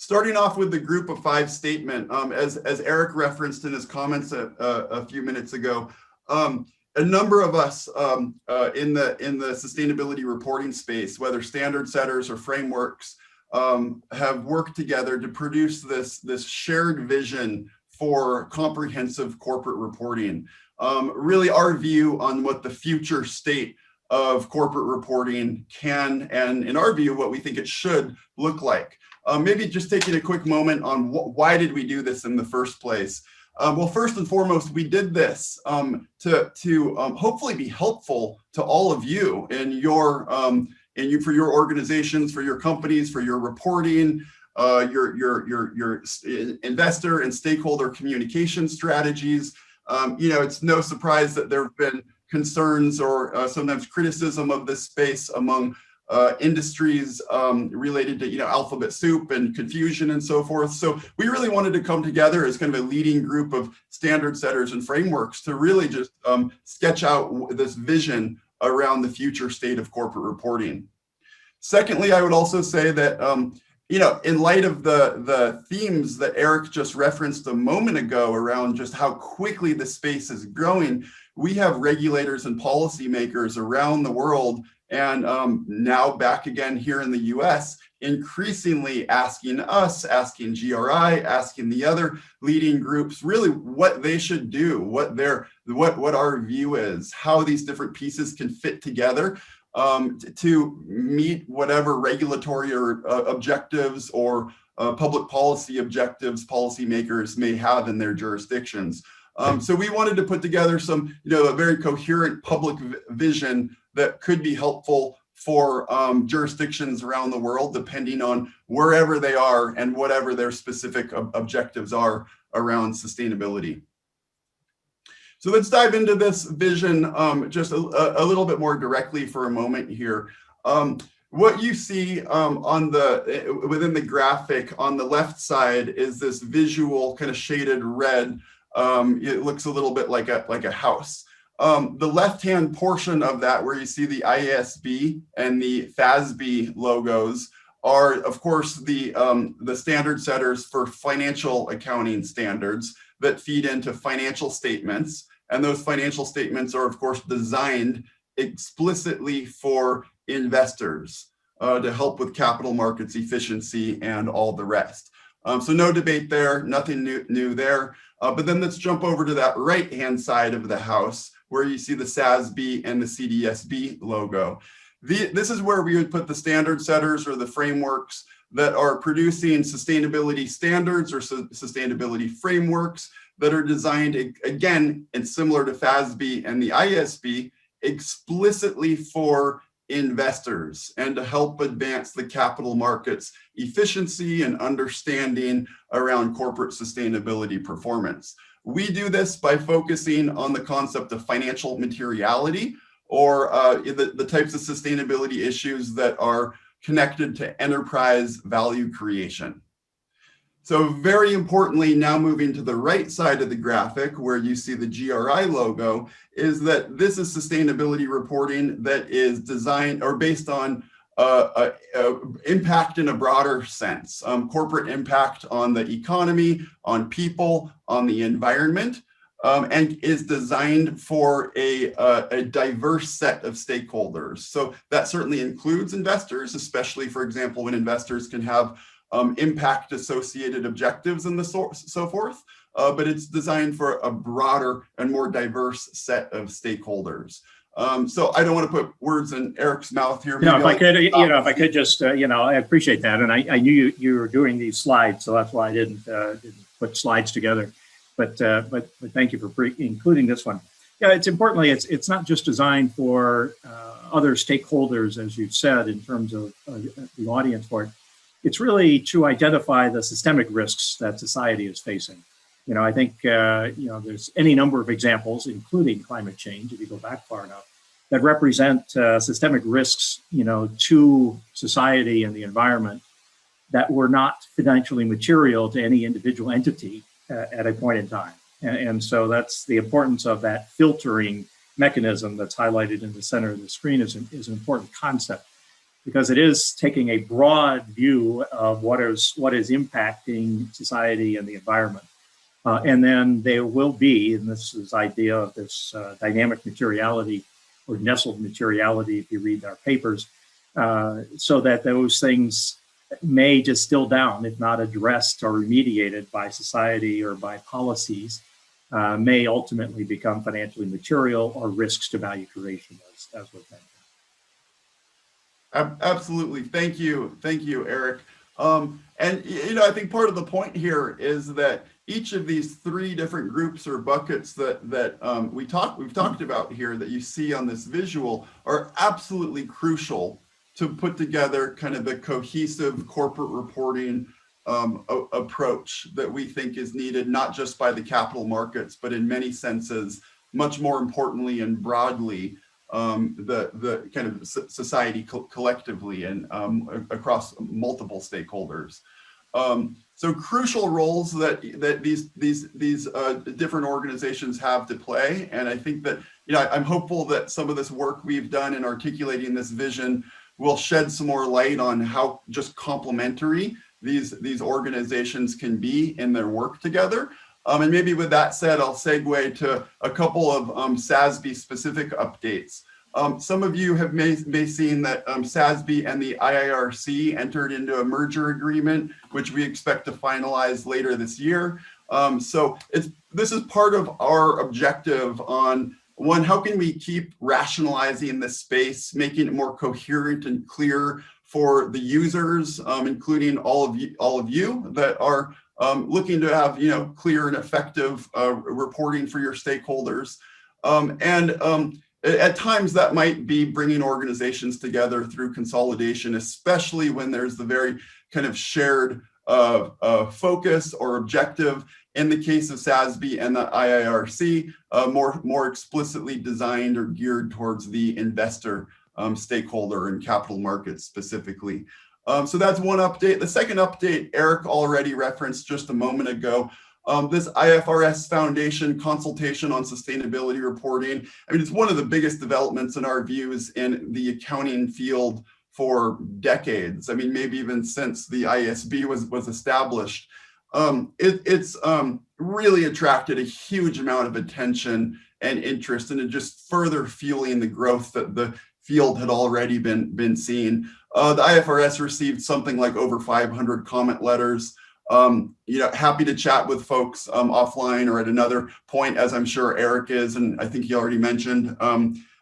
Starting off with the group of 5 statement, as Eric referenced in his comments a few minutes ago, a number of us in the sustainability reporting space, whether standard setters or frameworks, have worked together to produce this shared vision for comprehensive corporate reporting. Really our view on what the future state of corporate reporting can, and in our view, what we think it should look like. Maybe just taking a quick moment on why did we do this in the first place? Well, first and foremost, we did this to hopefully be helpful to all of you in your for your organizations, for your companies, for your reporting, your investor and stakeholder communication strategies. It's no surprise that there have been concerns or sometimes criticism of this space among industries related to alphabet soup and confusion and so forth. So we really wanted to come together as kind of a leading group of standard setters and frameworks to really just sketch out this vision around the future state of corporate reporting. Secondly, I would also say that in light of the themes that Eric just referenced a moment ago around just how quickly the space is growing, we have regulators and policymakers around the world, and now back again here in the US, increasingly asking us, asking GRI, asking the other leading groups, really what they should do, what our view is, how these different pieces can fit together to meet whatever regulatory or objectives or public policy objectives policymakers may have in their jurisdictions. So we wanted to put together some, a very coherent public vision that could be helpful for jurisdictions around the world, depending on wherever they are and whatever their specific objectives are around sustainability. So let's dive into this vision just a little bit more directly for a moment here. What you see within the graphic on the left side is this visual kind of shaded red. It looks a little bit like a house. The left-hand portion of that, where you see the IASB and the FASB logos, are of course the standard setters for financial accounting standards that feed into financial statements. And those financial statements are of course designed explicitly for investors to help with capital markets efficiency and all the rest. So no debate there, nothing new there. But then let's jump over to that right-hand side of the house where you see the SASB and the CDSB logo. This is where we would put the standard setters or the frameworks that are producing sustainability standards or sustainability frameworks that are designed, again, and similar to FASB and the IASB, explicitly for investors and to help advance the capital markets efficiency and understanding around corporate sustainability performance. We do this by focusing on the concept of financial materiality, or the types of sustainability issues that are connected to enterprise value creation. So very importantly, now moving to the right side of the graphic where you see the GRI logo, is that this is sustainability reporting that is designed or based on impact in a broader sense, corporate impact on the economy, on people, on the environment, and is designed for a diverse set of stakeholders. So that certainly includes investors, especially, for example, when investors can have impact associated objectives and so forth, but it's designed for a broader and more diverse set of stakeholders. So I don't want to put words in Eric's mouth here. No, if I could, I'll if I could just, I appreciate that. And I knew you were doing these slides, so that's why I didn't put slides together. But thank you for including this one. Yeah, it's not just designed for other stakeholders, as you've said, in terms of the audience for it. It's really to identify the systemic risks that society is facing. I think, there's any number of examples, including climate change, if you go back far enough, that represent systemic risks, to society and the environment that were not financially material to any individual entity at a point in time. And so that's the importance of that filtering mechanism that's highlighted in the center of the screen is an important concept, because it is taking a broad view of what is impacting society and the environment. And then there will be, and this is idea of this dynamic materiality or nestled materiality, if you read our papers, so that those things may distill down, if not addressed or remediated by society or by policies, may ultimately become financially material or risks to value creation, as was mentioned. Absolutely. Thank you, Eric. And I think part of the point here is that each of these three different groups or buckets that we've talked about here that you see on this visual are absolutely crucial to put together kind of the cohesive corporate reporting approach that we think is needed, not just by the capital markets, but in many senses, much more importantly and broadly, the kind of society collectively and across multiple stakeholders. So crucial roles that these different organizations have to play, and I think that I'm hopeful that some of this work we've done in articulating this vision will shed some more light on how just complementary these organizations can be in their work together. And maybe with that said, I'll segue to a couple of SASB specific updates. Some of you may seen that SASB and the IIRC entered into a merger agreement, which we expect to finalize later this year. So this is part of our objective on, one, how can we keep rationalizing this space, making it more coherent and clear for the users, including all of you that are looking to have clear and effective reporting for your stakeholders. At times that might be bringing organizations together through consolidation, especially when there's the very kind of shared focus or objective. In the case of SASB and the IIRC, more explicitly designed or geared towards the investor stakeholder and capital markets specifically. So that's one update. The second update, Eric already referenced just a moment ago. This IFRS Foundation Consultation on Sustainability Reporting. I mean, it's one of the biggest developments in our views in the accounting field for decades. I mean, maybe even since the ISB was established. It's really attracted a huge amount of attention and interest, and it just further fueling the growth that the field had already been seeing. The IFRS received something like over 500 comment letters. Happy to chat with folks offline or at another point, as I'm sure Eric is, and I think he already mentioned,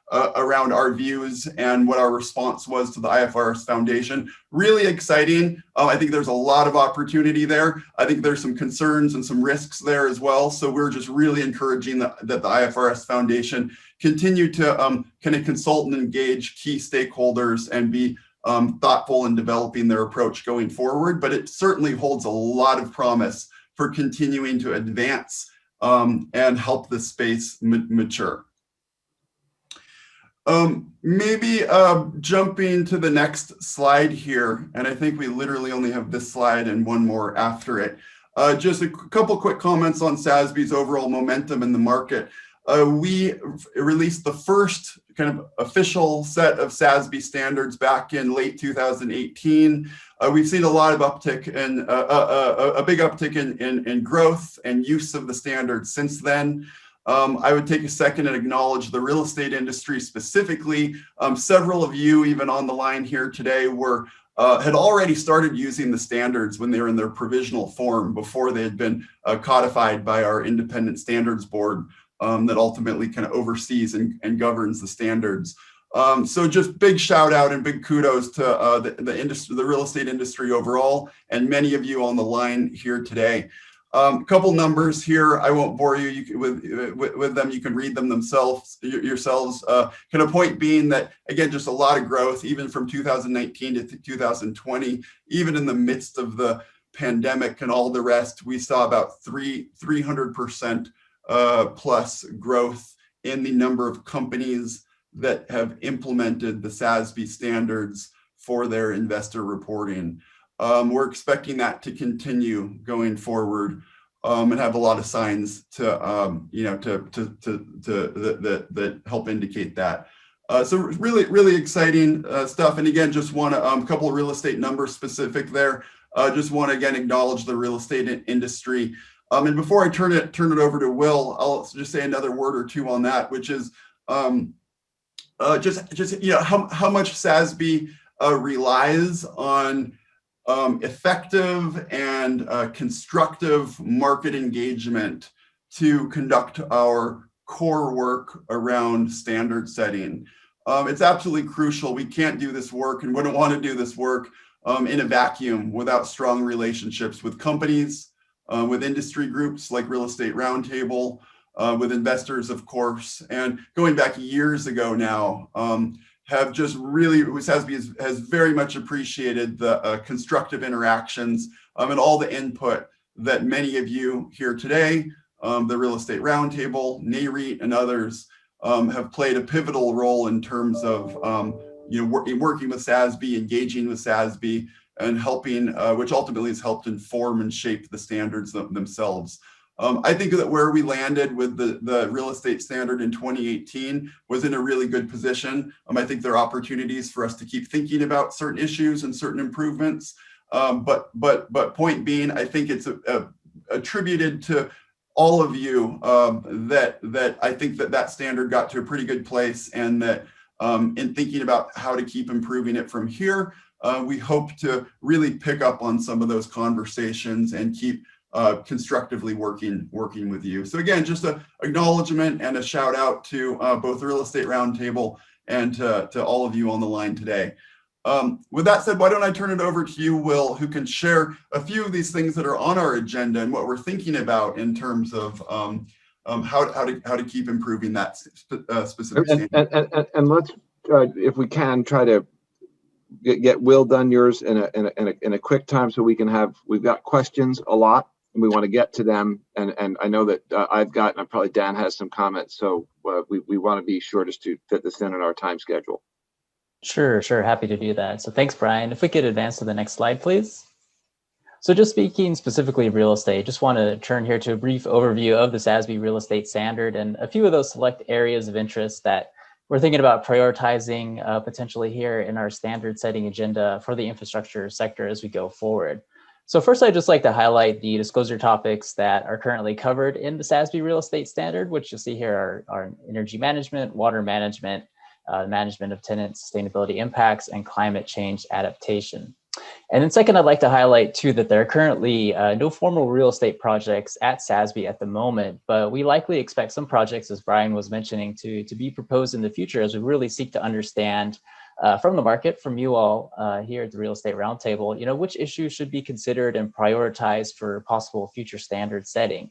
around our views and what our response was to the IFRS Foundation. Really exciting. I think there's a lot of opportunity there. I think there's some concerns and some risks there as well. So we're just really encouraging that the IFRS Foundation continue to kind of consult and engage key stakeholders and be thoughtful in developing their approach going forward, but it certainly holds a lot of promise for continuing to advance and help the space mature. Maybe jumping to the next slide here, and I think we literally only have this slide and one more after it. Just a couple quick comments on SASB's overall momentum in the market. We released the first kind of official set of SASB standards back in late 2018. We've seen a lot of uptick and a big uptick in growth and use of the standards since then. I would take a second and acknowledge the real estate industry specifically. Several of you, even on the line here today, had already started using the standards when they were in their provisional form before they had been codified by our independent standards board that ultimately kind of oversees and governs the standards. So just big shout out and big kudos to the industry, the real estate industry overall, and many of you on the line here today. A couple numbers here. I won't bore you, with them. You can read them yourselves. Kind of point being that, again, just a lot of growth, even from 2019 to 2020, even in the midst of the pandemic and all the rest, we saw about 300% plus growth in the number of companies that have implemented the SASB standards for their investor reporting. We're expecting that to continue going forward, and have a lot of signs to that help indicate that. So really exciting stuff. And again, just want to a couple of real estate numbers specific there. Just want to again acknowledge the real estate industry. And before I turn it over to Will, I'll just say another word or two on that, which is just how much SASB relies on effective and constructive market engagement to conduct our core work around standard setting. It's absolutely crucial. We can't do this work and wouldn't want to do this work in a vacuum without strong relationships with companies, with industry groups like Real Estate Roundtable, with investors, of course, and going back years ago now, have just really, SASB has very much appreciated the constructive interactions and all the input that many of you here today, the Real Estate Roundtable, NAREIT, and others have played a pivotal role in terms of working with SASB, engaging with SASB, and helping, which ultimately has helped inform and shape the standards themselves. I think that where we landed with the real estate standard in 2018 was in a really good position. I think there are opportunities for us to keep thinking about certain issues and certain improvements. But point being, I think it's attributed to all of you that I think that standard got to a pretty good place, and that in thinking about how to keep improving it from here, we hope to really pick up on some of those conversations and keep constructively working with you. So again, just an acknowledgement and a shout out to both the Real Estate Roundtable and to all of you on the line today. With that said, why don't I turn it over to you, Will, who can share a few of these things that are on our agenda and what we're thinking about in terms of how to keep improving that specific standard. And let's, if we can, try to get Will done yours in a quick time, so we've got questions a lot and we want to get to them. And I know that I've got, and probably Dan has some comments, so we want to be sure just to fit this in our time schedule. Sure. Happy to do that. So thanks, Brian. If we could advance to the next slide, please. So just speaking specifically of real estate, just want to turn here to a brief overview of the SASB real estate standard and a few of those select areas of interest that we're thinking about prioritizing potentially here in our standard setting agenda for the infrastructure sector as we go forward. So first, I'd just like to highlight the disclosure topics that are currently covered in the SASB real estate standard, which you'll see here are energy management, water management, management of tenant sustainability impacts, and climate change adaptation. And then second, I'd like to highlight too that there are currently no formal real estate projects at SASB at the moment, but we likely expect some projects, as Brian was mentioning, to be proposed in the future as we really seek to understand from the market, from you all here at the Real Estate Roundtable, which issues should be considered and prioritized for possible future standard setting.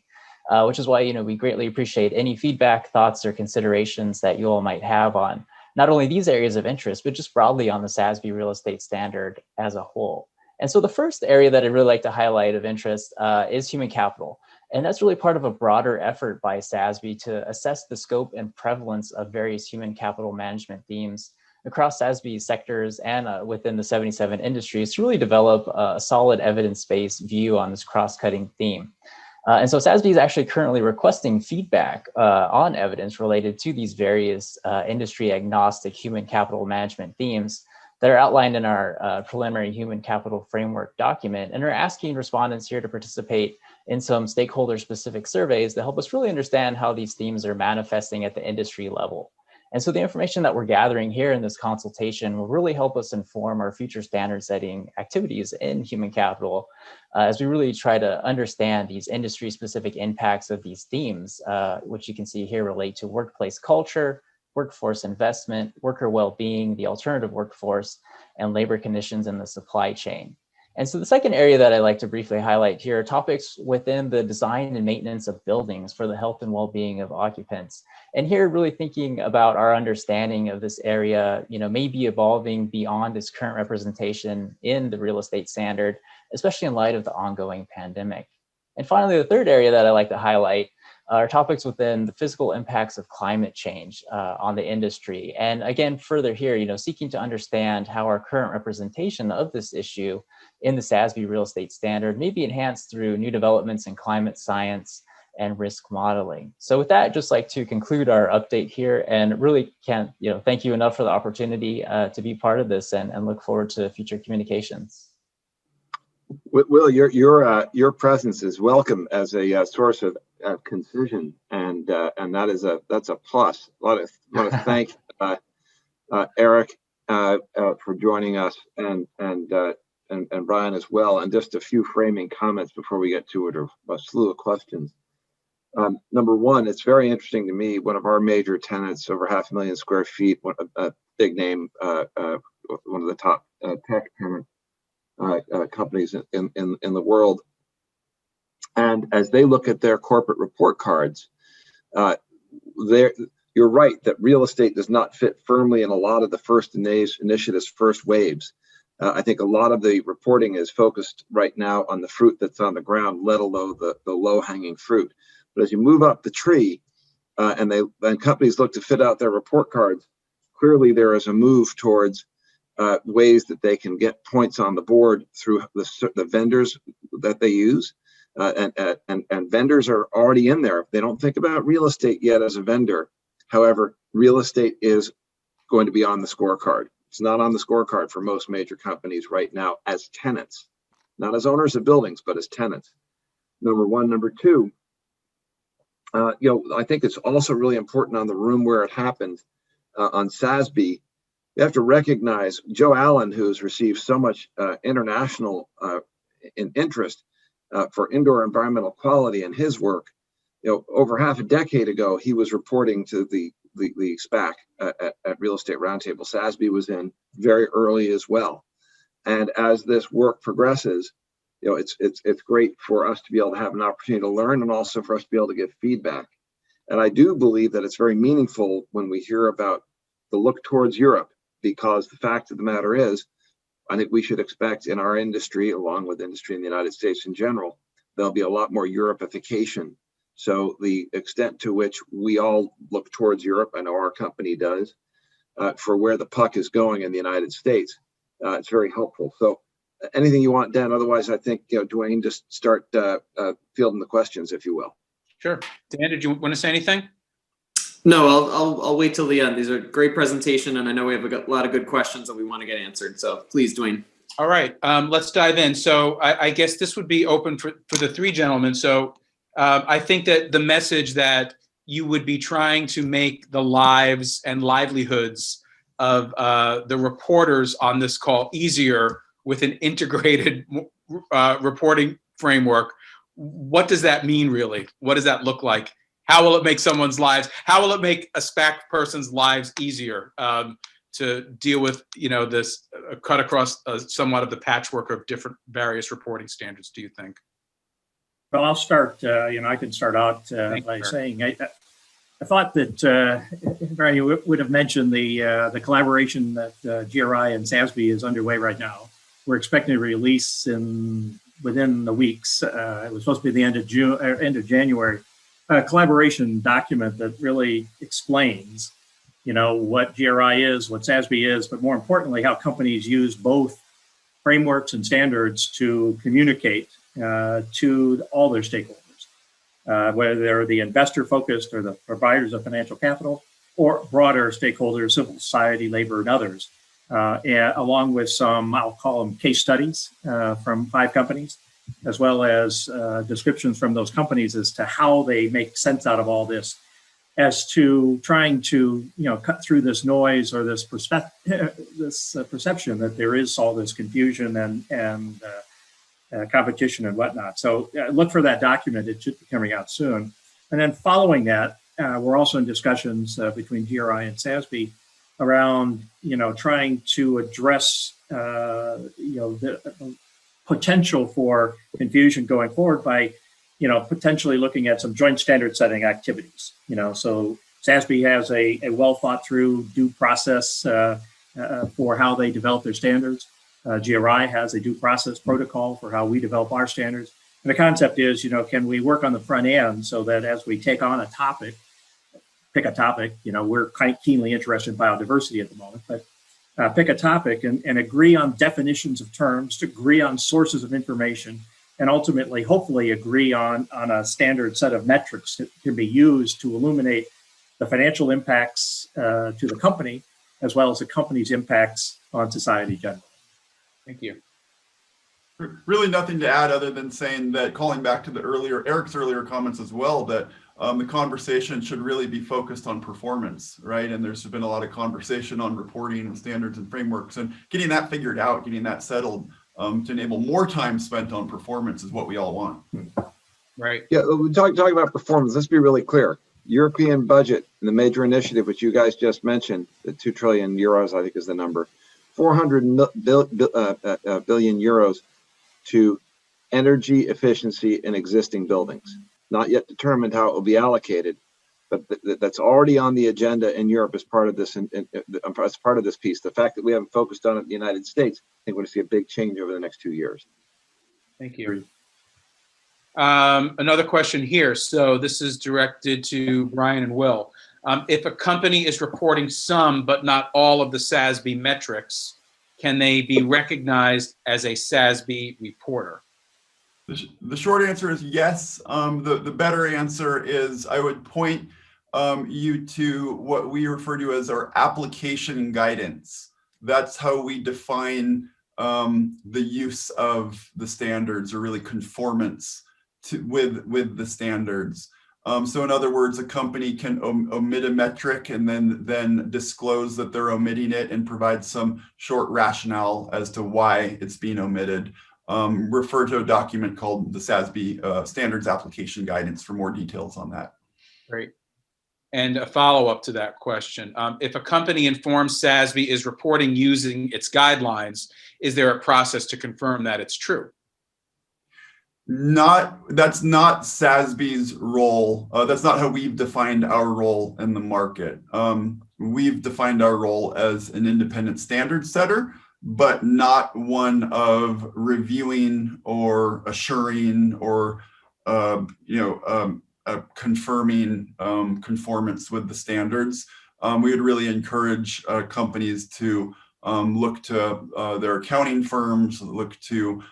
Which is why, we greatly appreciate any feedback, thoughts, or considerations that you all might have on not only these areas of interest, but just broadly on the SASB real estate standard as a whole. And so the first area that I'd really like to highlight of interest is human capital. And that's really part of a broader effort by SASB to assess the scope and prevalence of various human capital management themes across SASB sectors and within the 77 industries to really develop a solid evidence-based view on this cross-cutting theme. And so SASB is actually currently requesting feedback on evidence related to these various industry agnostic human capital management themes that are outlined in our preliminary human capital framework document, and are asking respondents here to participate in some stakeholder specific surveys that help us really understand how these themes are manifesting at the industry level. And so the information that we're gathering here in this consultation will really help us inform our future standard setting activities in human capital as we really try to understand these industry specific impacts of these themes, which you can see here relate to workplace culture, workforce investment, worker well-being, the alternative workforce, and labor conditions in the supply chain. And so the second area that I'd like to briefly highlight here are topics within the design and maintenance of buildings for the health and well-being of occupants. And here really thinking about our understanding of this area, may be evolving beyond its current representation in the real estate standard, especially in light of the ongoing pandemic. And finally, the third area that I like to highlight are topics within the physical impacts of climate change on the industry. And again, further here, seeking to understand how our current representation of this issue in the SASB real estate standard may be enhanced through new developments in climate science and risk modeling. So with that, I'd just like to conclude our update here and really can't, thank you enough for the opportunity to be part of this and look forward to future communications. Will, your presence is welcome as a source of concision, and that's a plus. I want to thank Eric for joining us, and Brian as well. And just a few framing comments before we get to it, or a slew of questions. Number one, it's very interesting to me. One of our major tenants, over 500,000 square feet, a big name, one of the top tech tenants. Companies in the world, and as they look at their corporate report cards, you're right that real estate does not fit firmly in a lot of the first initiatives, first waves. I think a lot of the reporting is focused right now on the fruit that's on the ground, let alone the low-hanging fruit. But as you move up the tree, and companies look to fit out their report cards, clearly there is a move towards ways that they can get points on the board through the vendors that they use, and vendors are already in there. They don't think about real estate yet as a vendor. However, real estate is going to be on the scorecard. It's not on the scorecard for most major companies right now as tenants, not as owners of buildings, but as tenants. Number one. Number two, I think it's also really important on the room where it happened on SASB. You have to recognize Joe Allen, who's received so much international interest for indoor environmental quality in his work. Over half a decade ago, he was reporting to the SPAC at Real Estate Roundtable. SASB was in very early as well. And as this work progresses, it's great for us to be able to have an opportunity to learn, and also for us to be able to give feedback. And I do believe that it's very meaningful when we hear about the look towards Europe, because the fact of the matter is, I think we should expect in our industry, along with industry in the United States in general, there'll be a lot more Europification. So the extent to which we all look towards Europe, I know our company does, for where the puck is going in the United States, it's very helpful. So anything you want, Dan? Otherwise, I think, Dwayne, just start fielding the questions, if you will. Sure. Dan, did you want to say anything? No, I'll wait till the end. These are a great presentation, and I know we have a lot of good questions that we want to get answered. So please, Dwayne. All right, let's dive in. So I guess this would be open for the three gentlemen. So I think that the message that you would be trying to make the lives and livelihoods of the reporters on this call easier with an integrated reporting framework. What does that mean, really? What does that look like? How will it make someone's lives? How will it make a SPAC person's lives easier to deal with, this cut across somewhat of the patchwork of different various reporting standards? Do you think? Well, I'll start. I can start out by saying I thought that Brian, you would have mentioned the collaboration that GRI and SASB is underway right now. We're expecting a release within the weeks. It was supposed to be the end of June, or end of January. A collaboration document that really explains, what GRI is, what SASB is, but more importantly, how companies use both frameworks and standards to communicate to all their stakeholders, whether they're the investor focused or the providers of financial capital, or broader stakeholders, civil society, labor, and others, along with some, I'll call them case studies from 5 companies, as well as descriptions from those companies as to how they make sense out of all this as to trying to, cut through this noise or this perception that there is all this confusion and competition and whatnot. So look for that document. It should be coming out soon. And then following that, we're also in discussions between GRI and SASB around, trying to address, the potential for confusion going forward by, potentially looking at some joint standard setting activities. So SASB has a well thought through due process for how they develop their standards. GRI has a due process protocol for how we develop our standards. And the concept is, can we work on the front end so that as we take on a topic, pick a topic, we're keenly interested in biodiversity at the moment, but pick a topic and agree on definitions of terms, to agree on sources of information, and ultimately, hopefully, agree on a standard set of metrics that can be used to illuminate the financial impacts to the company, as well as the company's impacts on society generally. Thank you. Really nothing to add other than saying that, calling back to Eric's earlier comments as well, that the conversation should really be focused on performance, right? And there's been a lot of conversation on reporting and standards and frameworks, and getting that figured out, getting that settled to enable more time spent on performance is what we all want. Right. Yeah, we talk about performance. Let's be really clear. European budget, the major initiative, which you guys just mentioned, the 2 trillion euros, I think is the number, 400 billion euros to energy efficiency in existing buildings. Not yet determined how it will be allocated, but that's already on the agenda in Europe as part of this, as part of this piece. The fact that we haven't focused on it in the United States, I think we're going to see a big change over the next 2 years. Thank you. Another question here. So this is directed to Brian and Will. If a company is reporting some but not all of the SASB metrics, can they be recognized as a SASB reporter? The short answer is yes. The better answer is I would point you to what we refer to as our application guidance. That's how we define the use of the standards, or really conformance with the standards. So in other words, a company can omit a metric and then disclose that they're omitting it and provide some short rationale as to why it's being omitted. Refer to a document called the SASB Standards Application Guidance for more details on that. Great. And a follow-up to that question. If a company informs SASB is reporting using its guidelines, is there a process to confirm that it's true? That's not SASB's role. That's not how we've defined our role in the market. We've defined our role as an independent standard setter, but not one of reviewing or assuring or confirming conformance with the standards. We would really encourage companies to look to their accounting firms, look to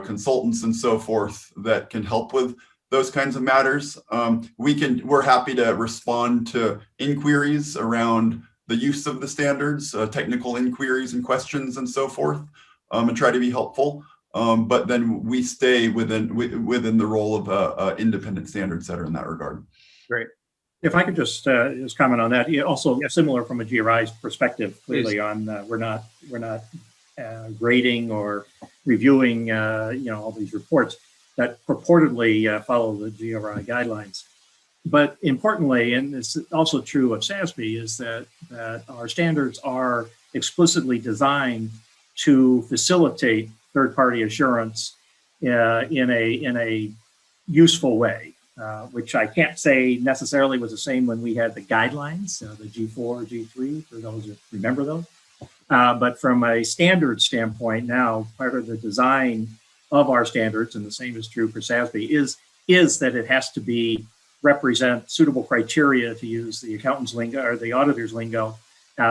consultants and so forth that can help with those kinds of matters. We're happy to respond to inquiries around the use of the standards, technical inquiries and questions and so forth, and try to be helpful. But then we stay within the role of an independent standard setter in that regard. Great. If I could just comment on that, also similar from a GRI's perspective, clearly. Please. On we're not grading or reviewing all these reports that purportedly follow the GRI guidelines. But importantly, and it's also true of SASB, is that our standards are explicitly designed to facilitate third-party assurance in a useful way, which I can't say necessarily was the same when we had the guidelines, the G4, G3, for those who remember those. But from a standard standpoint now, part of the design of our standards, and the same is true for SASB, is that it has to represent suitable criteria, to use the accountant's lingo or the auditor's lingo,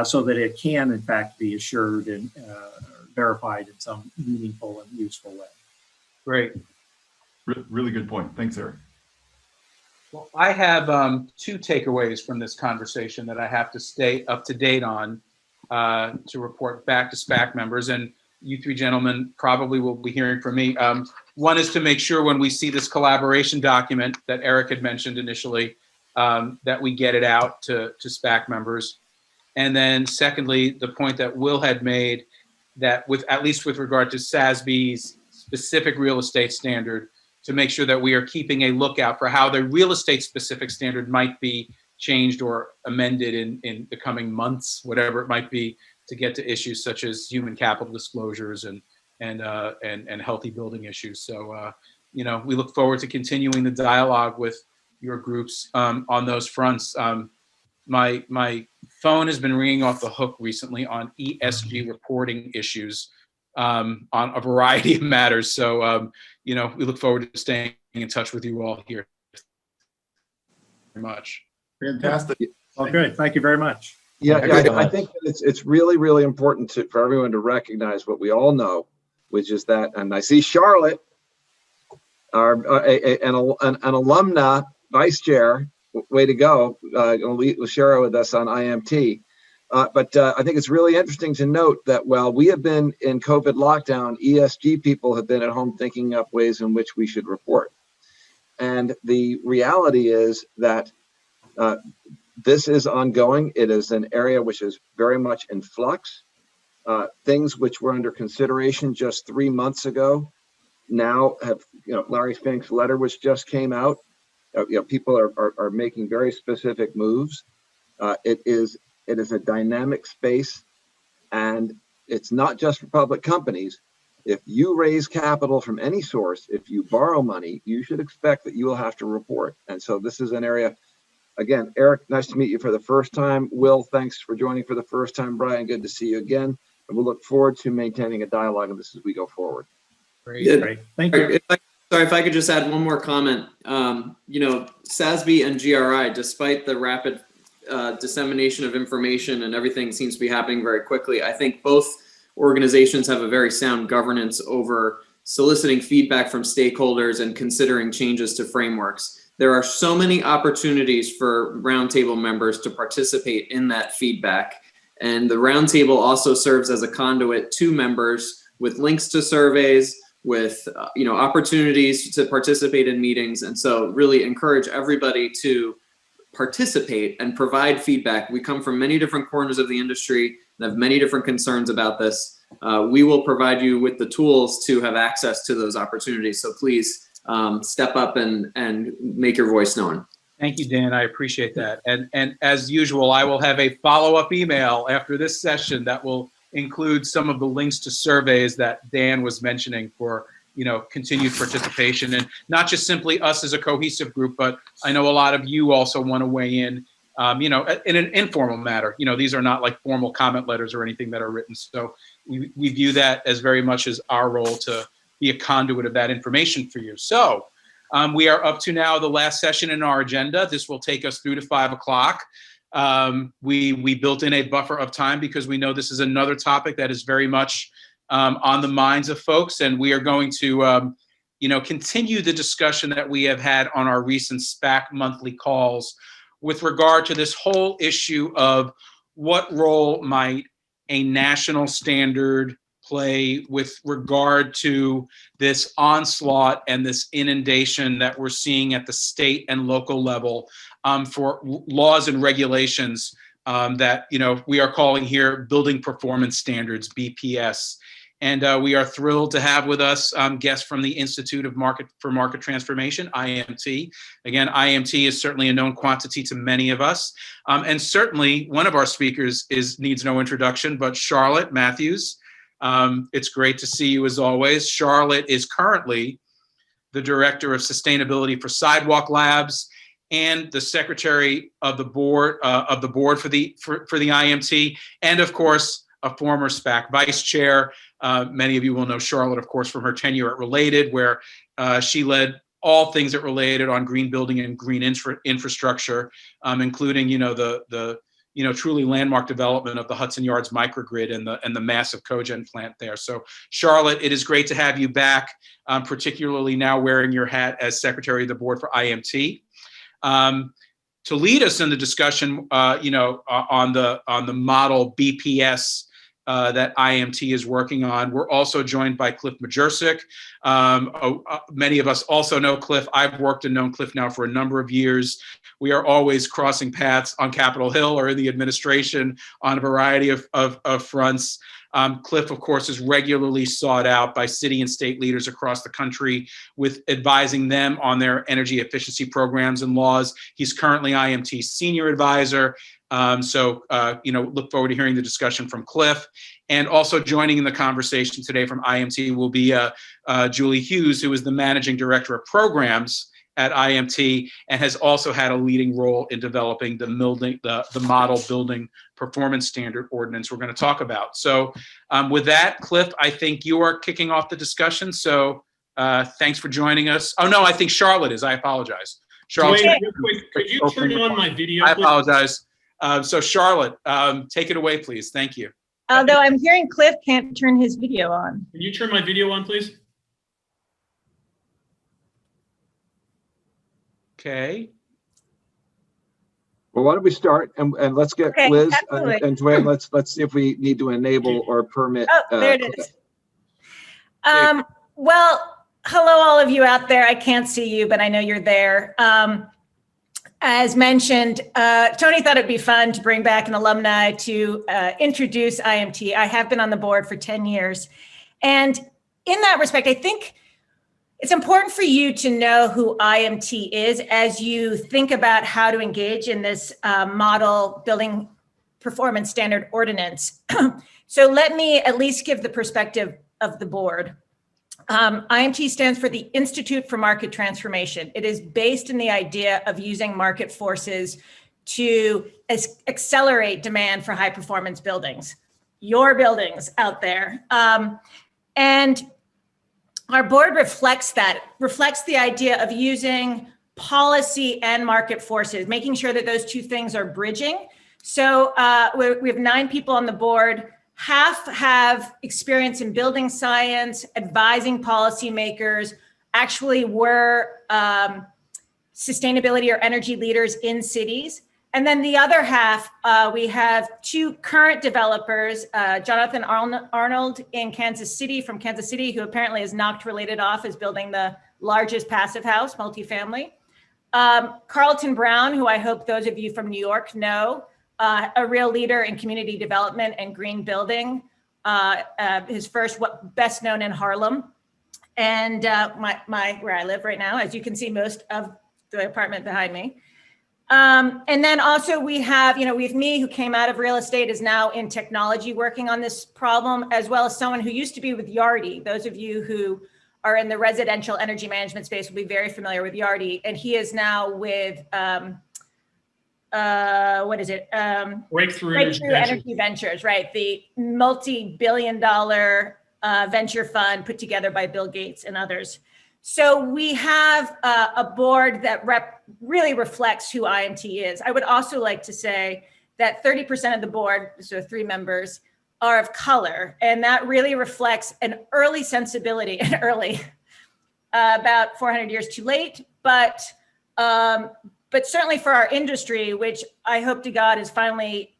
so that it can in fact be assured and verified in some meaningful and useful way. Great. Really good point. Thanks, Eric. Well, I have 2 takeaways from this conversation that I have to stay up to date on to report back to SPAC members, and you 3 gentlemen probably will be hearing from me. One is to make sure when we see this collaboration document that Eric had mentioned initially, that we get it out to SPAC members. And then secondly, the point that Will had made, that at least with regard to SASB's specific real estate standard, to make sure that we are keeping a lookout for how the real estate specific standard might be changed or amended in the coming months, whatever it might be, to get to issues such as human capital disclosures and healthy building issues. So, we look forward to continuing the dialogue with your groups on those fronts. My phone has been ringing off the hook recently on ESG reporting issues on a variety of matters. So, we look forward to staying in touch with you all here. Very much. Fantastic. Well, good. Thank you very much. Yeah, I think that it's really, really important for everyone to recognize what we all know, which is that, and I see Charlotte, an alumna vice chair, way to go, will share with us on IMT. But I think it's really interesting to note that while we have been in COVID lockdown, ESG people have been at home thinking up ways in which we should report. And the reality is that this is ongoing. It is an area which is very much in flux. Things which were under consideration just 3 months ago now have, Larry Fink's letter, which just came out, people are making very specific moves. It is a dynamic space, and it's not just for public companies. If you raise capital from any source, if you borrow money, you should expect that you will have to report. And so this is an area. Again, Eric, nice to meet you for the first time. Will, thanks for joining for the first time. Brian, good to see you again. And we'll look forward to maintaining a dialogue on this as we go forward. Great. Thank you. Sorry, if I could just add one more comment. SASB and GRI, despite the rapid dissemination of information and everything seems to be happening very quickly, I think both organizations have a very sound governance over soliciting feedback from stakeholders and considering changes to frameworks. There are so many opportunities for roundtable members to participate in that feedback. And the roundtable also serves as a conduit to members with links to surveys, with opportunities to participate in meetings. And so really encourage everybody to participate and provide feedback. We come from many different corners of the industry and have many different concerns about this. We will provide you with the tools to have access to those opportunities. So please step up and make your voice known. Thank you, Dan. I appreciate that. And as usual, I will have a follow-up email after this session that will include some of the links to surveys that Dan was mentioning for continued participation, and not just simply us as a cohesive group, but I know a lot of you also want to weigh in, in an informal matter. These are not like formal comment letters or anything that are written. So we view that as very much as our role to be a conduit of that information for you. So we are up to now the last session in our agenda. This will take us through to 5 o'clock. We built in a buffer of time because we know this is another topic that is very much on the minds of folks, and we are going to continue the discussion that we have had on our recent SPAC monthly calls with regard to this whole issue of what role might a national standard play with regard to this onslaught and this inundation that we're seeing at the state and local level for laws and regulations that we are calling here building performance standards, BPS. And we are thrilled to have with us guests from the Institute of Market Transformation, IMT. Again, IMT is certainly a known quantity to many of us. And certainly one of our speakers needs no introduction, but Charlotte Matthews. It's great to see you as always. Charlotte is currently the Director of Sustainability for Sidewalk Labs and the Secretary of the Board for the IMT, and of course, a former SPAC Vice Chair. Many of you will know Charlotte, of course, from her tenure at Related, where she led all things at Related on green building and green infrastructure, including the truly landmark development of the Hudson Yards microgrid and the massive cogen plant there. So Charlotte, it is great to have you back, particularly now wearing your hat as Secretary of the Board for IMT. To lead us in the discussion, on the model BPS that IMT is working on. We're also joined by Cliff Majersic. Many of us also know Cliff. I've worked and known Cliff now for a number of years. We are always crossing paths on Capitol Hill or in the administration on a variety of fronts. Cliff, of course, is regularly sought out by city and state leaders across the country with advising them on their energy efficiency programs and laws. He's currently IMT's senior advisor. Look forward to hearing the discussion from Cliff. And also joining in the conversation today from IMT will be Julie Hughes, who is the managing director of programs at IMT and has also had a leading role in developing the model building performance standard ordinance we're going to talk about. So with that, Cliff, I think you are kicking off the discussion. So thanks for joining us. Oh, no, I think Charlotte is. I apologize. Charlotte, Dwayne, real quick, could you turn on my video? I apologize. So Charlotte, take it away, please. Thank you. Although I'm hearing Cliff can't turn his video on. Can you turn my video on, please? Okay. Well, why don't we start and let's get Okay, Liz absolutely. and Dwayne. Let's see if we need to enable or permit. Oh, there it is. Well, hello, all of you out there. I can't see you, but I know you're there. As mentioned, Tony thought it'd be fun to bring back an alumni to introduce IMT. I have been on the board for 10 years. And in that respect, I think it's important for you to know who IMT is as you think about how to engage in this model building performance standard ordinance. So let me at least give the perspective of the board. IMT stands for the Institute for Market Transformation. It is based in the idea of using market forces to accelerate demand for high performance buildings, your buildings out there. And our board reflects that, reflects the idea of using policy and market forces, making sure that those two things are bridging. So we have 9 people on the board. Half have experience in building science, advising policymakers, actually were sustainability or energy leaders in cities. And then the other half, we have 2 current developers, Jonathan Arnold in Kansas City, from Kansas City, who apparently is knocked related off as building the largest passive house, multifamily. Carlton Brown, who I hope those of you from New York know, a real leader in community development and green building. His first, best known in Harlem. And where I live right now, as you can see, most of the apartment behind me. And then also we have me, who came out of real estate, is now in technology working on this problem, as well as someone who used to be with Yardi. Those of you who are in the residential energy management space will be very familiar with Yardi. And he is now with, Breakthrough Energy Ventures, right? The multi-billion-dollar venture fund put together by Bill Gates and others. So we have a board that really reflects who IMT is. I would also like to say that 30% of the board, so 3 members, are of color. And that really reflects an early sensibility, about 400 years too late, but certainly for our industry, which I hope to God is finally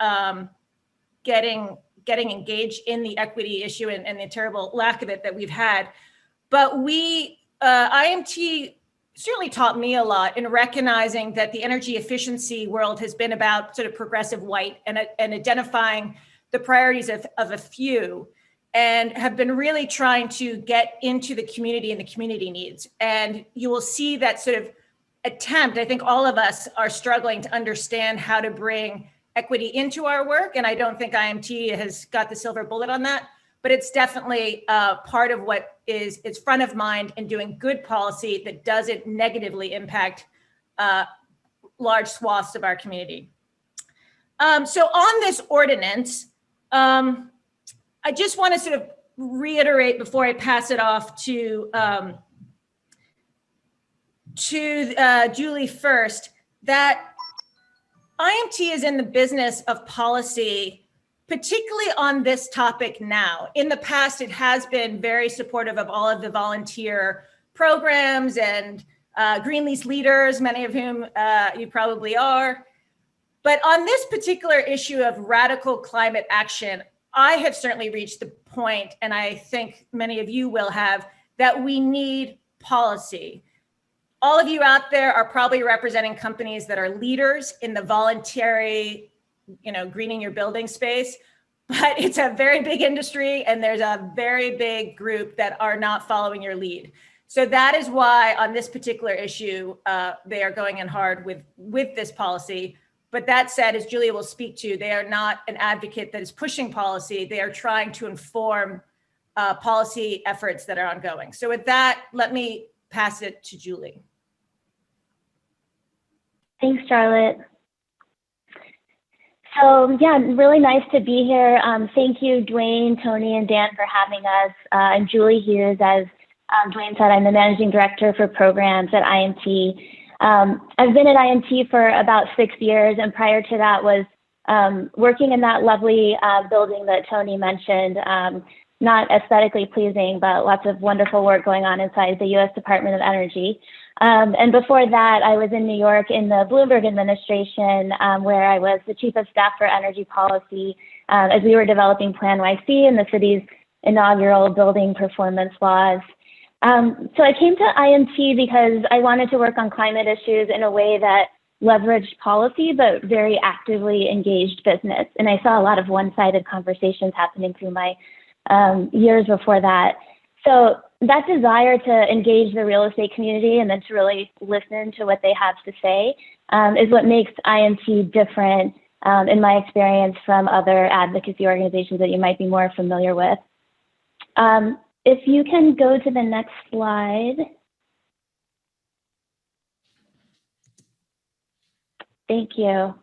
getting engaged in the equity issue and the terrible lack of it that we've had. But IMT certainly taught me a lot in recognizing that the energy efficiency world has been about sort of progressive white and identifying the priorities of a few, and have been really trying to get into the community and the community needs. And you will see that sort of attempt. I think all of us are struggling to understand how to bring equity into our work. And I don't think IMT has got the silver bullet on that, but it's definitely part of what it's front of mind in doing good policy that doesn't negatively impact large swaths of our community. So on this ordinance, I just want to sort of reiterate before I pass it off to Julie first, that IMT is in the business of policy, particularly on this topic now. In the past, it has been very supportive of all of the volunteer programs and green lease leaders, many of whom you probably are. But on this particular issue of radical climate action, I have certainly reached the point, and I think many of you will have, that we need policy. All of you out there are probably representing companies that are leaders in the voluntary, greening your building space, but it's a very big industry and there's a very big group that are not following your lead. So that is why on this particular issue, they are going in hard with this policy. But that said, as Julia will speak to, they are not an advocate that is pushing policy. They are trying to inform policy efforts that are ongoing. So with that, let me pass it to Julie. Thanks, Charlotte. So yeah, really nice to be here. Thank you, Dwayne, Tony, and Dan for having us. I'm Julie Hughes. As Dwayne said, I'm the Managing Director for Programs at IMT. I've been at IMT for about 6 years, and prior to that was working in that lovely building that Tony mentioned. Not aesthetically pleasing, but lots of wonderful work going on inside the U.S. Department of Energy. And before that, I was in New York in the Bloomberg administration, where I was the Chief of Staff for Energy Policy as we were developing Plan YC and the city's inaugural building performance laws. So I came to IMT because I wanted to work on climate issues in a way that leveraged policy, but very actively engaged business. And I saw a lot of one-sided conversations happening through my years before that. So that desire to engage the real estate community and then to really listen to what they have to say is what makes IMT different, in my experience, from other advocacy organizations that you might be more familiar with. If you can go to the next slide. Thank you.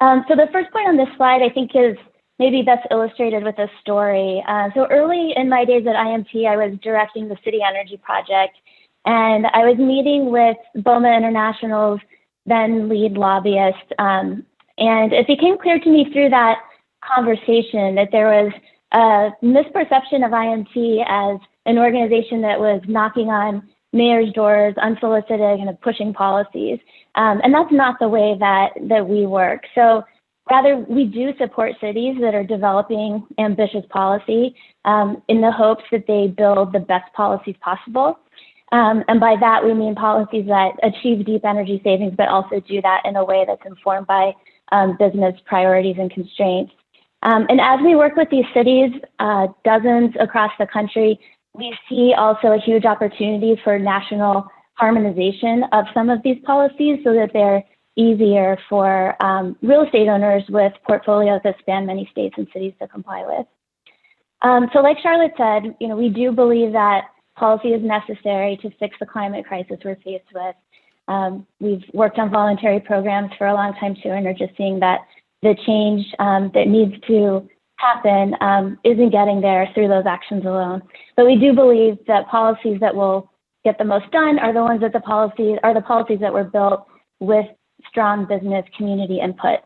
So the first point on this slide, I think, is maybe best illustrated with a story. So early in my days at IMT, I was directing the City Energy Project, and I was meeting with BOMA International's then lead lobbyist. And it became clear to me through that conversation that there was a misperception of IMT as an organization that was knocking on mayor's doors, unsolicited, and pushing policies. And that's not the way that we work. So rather, we do support cities that are developing ambitious policy in the hopes that they build the best policies possible. And by that, we mean policies that achieve deep energy savings, but also do that in a way that's informed by business priorities and constraints. And as we work with these cities, dozens across the country, we see also a huge opportunity for national harmonization of some of these policies so that they're easier for real estate owners with portfolios that span many states and cities to comply with. So like Charlotte said, we do believe that policy is necessary to fix the climate crisis we're faced with. We've worked on voluntary programs for a long time too, and are just seeing that the change that needs to happen isn't getting there through those actions alone. But we do believe that policies that will get the most done are the ones that the policies that were built with strong business community input.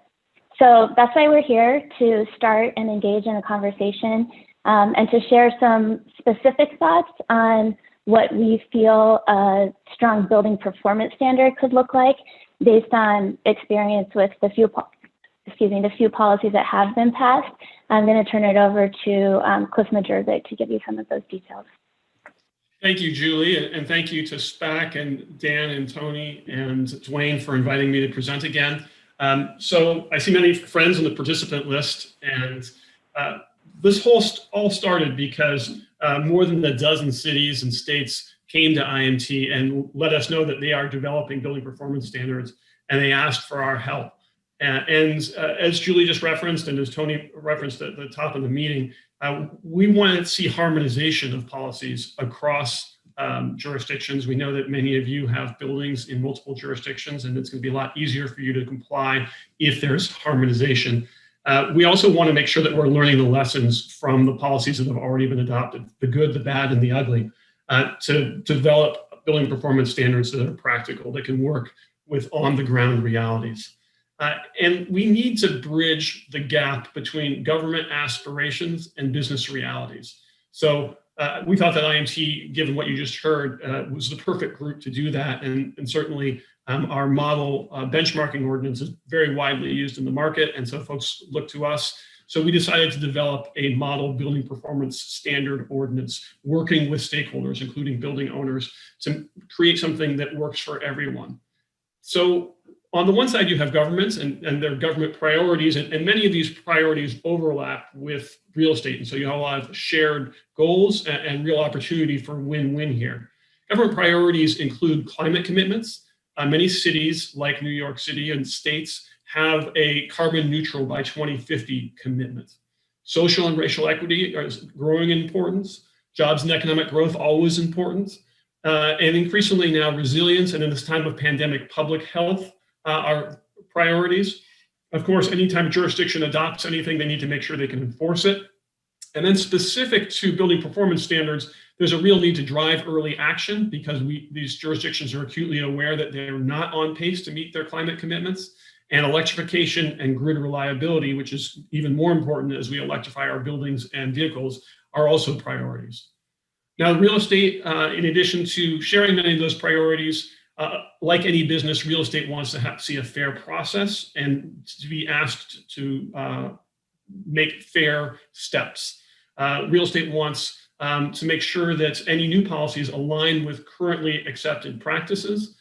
So that's why we're here, to start and engage in a conversation and to share some specific thoughts on what we feel a strong building performance standard could look like based on experience with the few policies that have been passed. I'm going to turn it over to Cliff Majurzik to give you some of those details. Thank you, Julie, and thank you to SPAC and Dan and Tony and Dwayne for inviting me to present again. So I see many friends on the participant list, and this all started because more than a dozen cities and states came to IMT and let us know that they are developing building performance standards, and they asked for our help. And as Julie just referenced, and as Tony referenced at the top of the meeting, we want to see harmonization of policies across jurisdictions. We know that many of you have buildings in multiple jurisdictions, and it's going to be a lot easier for you to comply if there's harmonization. We also want to make sure that we're learning the lessons from the policies that have already been adopted, the good, the bad, and the ugly, to develop building performance standards that are practical, that can work with on-the-ground realities. And we need to bridge the gap between government aspirations and business realities. So we thought that IMT, given what you just heard, was the perfect group to do that. And certainly our model benchmarking ordinance is very widely used in the market. And so folks look to us. So we decided to develop a model building performance standard ordinance, working with stakeholders, including building owners, to create something that works for everyone. So on the one side, you have governments and their government priorities, and many of these priorities overlap with real estate. And so you have a lot of shared goals and real opportunity for win-win here. Government priorities include climate commitments. Many cities like New York City and states have a carbon neutral by 2050 commitment. Social and racial equity is growing in importance. Jobs and economic growth, always important. And increasingly now resilience, and in this time of pandemic, public health are priorities. Of course, anytime a jurisdiction adopts anything, they need to make sure they can enforce it. And then specific to building performance standards, there's a real need to drive early action because these jurisdictions are acutely aware that they're not on pace to meet their climate commitments. And electrification and grid reliability, which is even more important as we electrify our buildings and vehicles, are also priorities. Now, real estate, in addition to sharing many of those priorities, like any business, real estate wants to see a fair process and to be asked to make fair steps. Real estate wants to make sure that any new policies align with currently accepted practices.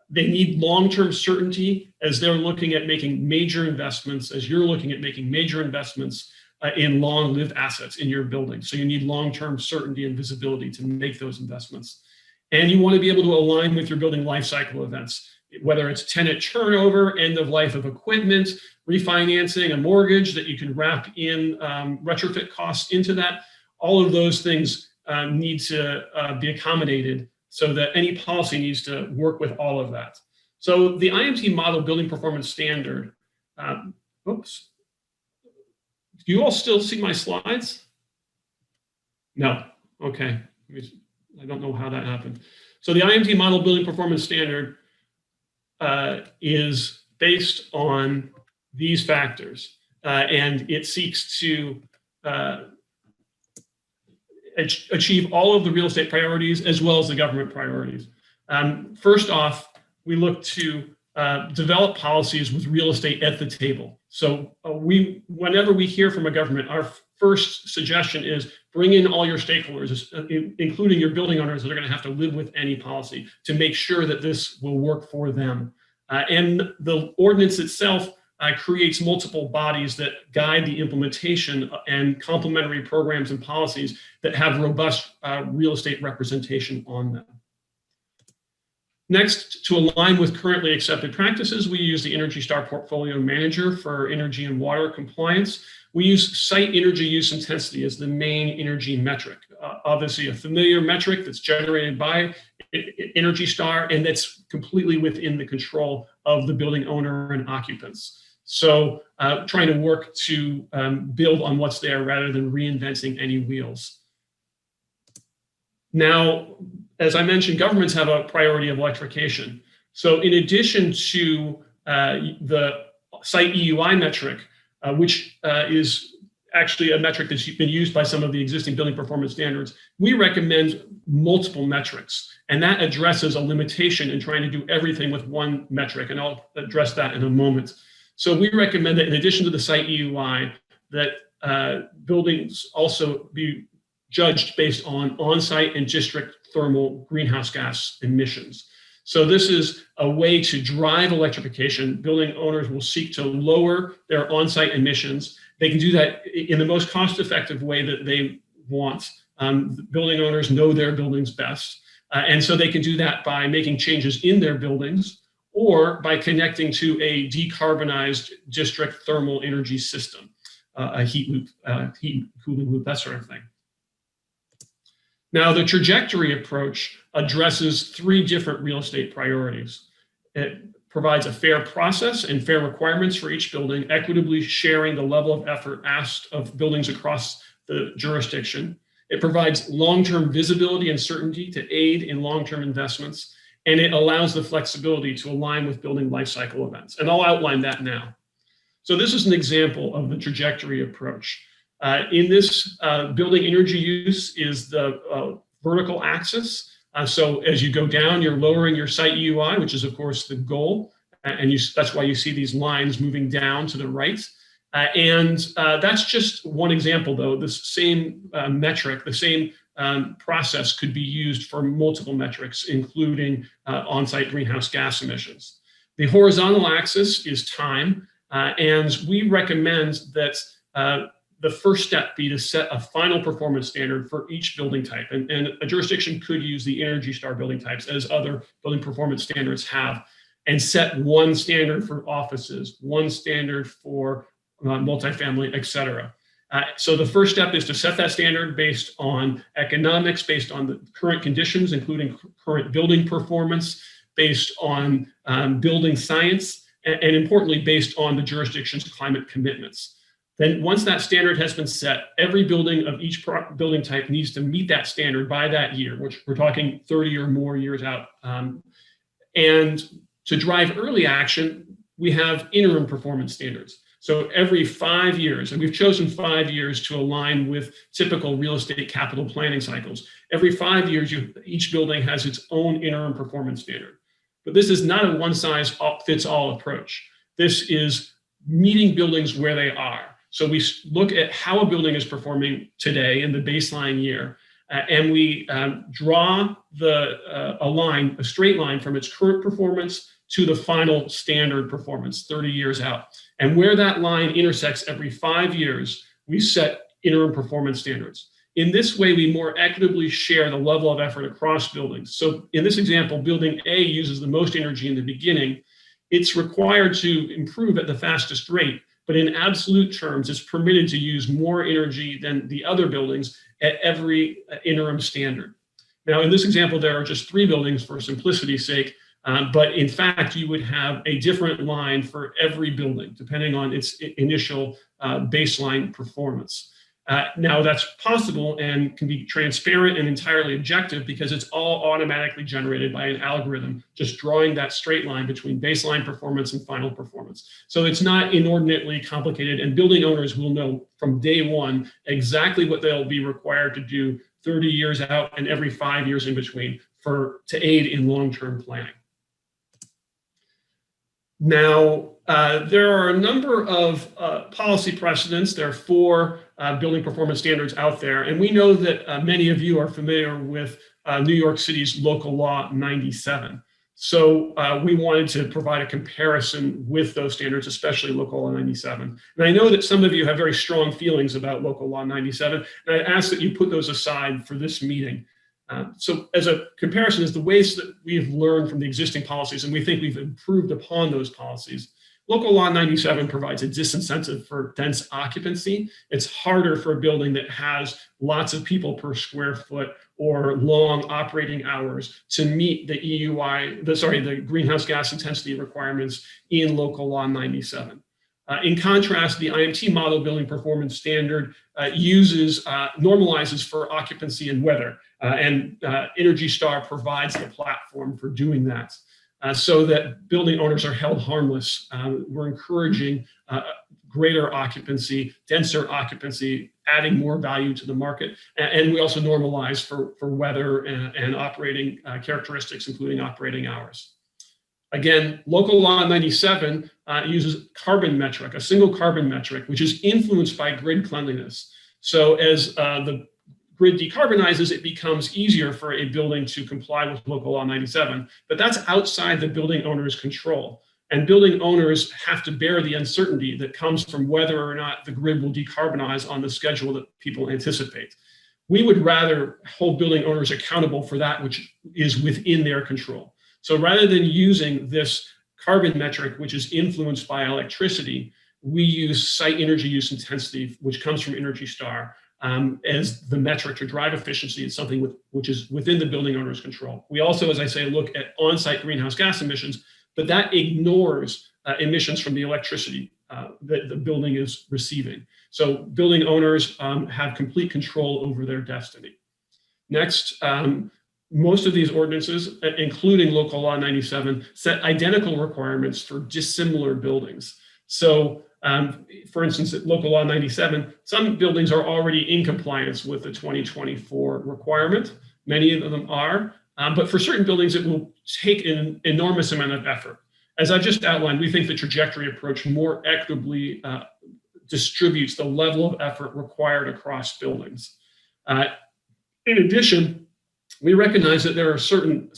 They need long-term certainty as they're looking at making major investments, as you're looking at making major investments in long-lived assets in your building. So you need long-term certainty and visibility to make those investments. And you want to be able to align with your building life cycle events, whether it's tenant turnover, end of life of equipment, refinancing, a mortgage that you can wrap in retrofit costs into that. All of those things need to be accommodated so that any policy needs to work with all of that. So the IMT model building performance standard, oops. Do you all still see my slides? No, okay. I don't know how that happened. So the IMT model building performance standard is based on these factors, and it seeks to achieve all of the real estate priorities as well as the government priorities. First off, we look to develop policies with real estate at the table. So whenever we hear from a government, our first suggestion is bring in all your stakeholders, including your building owners that are going to have to live with any policy to make sure that this will work for them. And the ordinance itself creates multiple bodies that guide the implementation and complementary programs and policies that have robust real estate representation on them. Next, to align with currently accepted practices, we use the Energy Star Portfolio Manager for energy and water compliance. We use site energy use intensity as the main energy metric. Obviously, a familiar metric that's generated by Energy Star and that's completely within the control of the building owner and occupants. So trying to work to build on what's there rather than reinventing any wheels. Now, as I mentioned, governments have a priority of electrification. So in addition to the site EUI metric, which is actually a metric that's been used by some of the existing building performance standards, we recommend multiple metrics. And that addresses a limitation in trying to do everything with one metric. And I'll address that in a moment. So we recommend that in addition to the site EUI, that buildings also be judged based on on-site and district thermal greenhouse gas emissions. So this is a way to drive electrification. Building owners will seek to lower their on-site emissions. They can do that in the most cost-effective way that they want. Building owners know their buildings best. And so they can do that by making changes in their buildings or by connecting to a decarbonized district thermal energy system, a heat loop, heat cooling loop, that sort of thing. Now, the trajectory approach addresses three different real estate priorities. It provides a fair process and fair requirements for each building, equitably sharing the level of effort asked of buildings across the jurisdiction. It provides long-term visibility and certainty to aid in long-term investments, and it allows the flexibility to align with building life cycle events. And I'll outline that now. So this is an example of the trajectory approach. In this, building energy use is the vertical axis. So as you go down, you're lowering your site EUI, which is of course the goal. And that's why you see these lines moving down to the right. That's just one example, though. This same metric, the same process could be used for multiple metrics, including on-site greenhouse gas emissions. The horizontal axis is time, and we recommend that the first step be to set a final performance standard for each building type. And a jurisdiction could use the Energy Star building types, as other building performance standards have, and set one standard for offices, one standard for multifamily, et cetera. So the first step is to set that standard based on economics, based on the current conditions, including current building performance, based on building science, and importantly, based on the jurisdiction's climate commitments. Then once that standard has been set, every building of each building type needs to meet that standard by that year, which we're talking 30 or more years out. And to drive early action, we have interim performance standards. So every 5 years, and we've chosen 5 years to align with typical real estate capital planning cycles. Every 5 years, each building has its own interim performance standard. But this is not a one-size-fits-all approach. This is meeting buildings where they are. So we look at how a building is performing today in the baseline year, and we draw a straight line from its current performance to the final standard performance 30 years out. And where that line intersects every 5 years, we set interim performance standards. In this way, we more equitably share the level of effort across buildings. So in this example, building A uses the most energy in the beginning. It's required to improve at the fastest rate, but in absolute terms, it's permitted to use more energy than the other buildings at every interim standard. Now, in this example, there are just 3 buildings for simplicity's sake, but in fact, you would have a different line for every building, depending on its initial baseline performance. Now, that's possible and can be transparent and entirely objective because it's all automatically generated by an algorithm, just drawing that straight line between baseline performance and final performance. So it's not inordinately complicated, and building owners will know from day one exactly what they'll be required to do 30 years out and every 5 years in between to aid in long-term planning. Now, there are a number of policy precedents. There are 4 building performance standards out there. And we know that many of you are familiar with New York City's Local Law 97. So we wanted to provide a comparison with those standards, especially Local Law 97. And I know that some of you have very strong feelings about Local Law 97, and I ask that you put those aside for this meeting. So as a comparison is the ways that we've learned from the existing policies, and we think we've improved upon those policies. Local Law 97 provides a disincentive for dense occupancy. It's harder for a building that has lots of people per square foot or long operating hours to meet the the greenhouse gas intensity requirements in Local Law 97. In contrast, the IMT model building performance standard normalizes for occupancy and weather. And Energy Star provides the platform for doing that so that building owners are held harmless. We're encouraging greater occupancy, denser occupancy, adding more value to the market. And we also normalize for weather and operating characteristics, including operating hours. Again, Local Law 97 uses carbon metric, a single carbon metric, which is influenced by grid cleanliness. So as the grid decarbonizes, it becomes easier for a building to comply with Local Law 97, but that's outside the building owner's control. And building owners have to bear the uncertainty that comes from whether or not the grid will decarbonize on the schedule that people anticipate. We would rather hold building owners accountable for that which is within their control. So rather than using this carbon metric, which is influenced by electricity, we use site energy use intensity, which comes from Energy Star, as the metric to drive efficiency. It's something which is within the building owner's control. We also, as I say, look at on-site greenhouse gas emissions, but that ignores emissions from the electricity that the building is receiving. So building owners have complete control over their destiny. Next, most of these ordinances, including Local Law 97, set identical requirements for dissimilar buildings. So for instance, at Local Law 97, some buildings are already in compliance with the 2024 requirement. Many of them are, but for certain buildings, it will take an enormous amount of effort. As I've just outlined, we think the trajectory approach more equitably distributes the level of effort required across buildings. In addition, we recognize that there are certain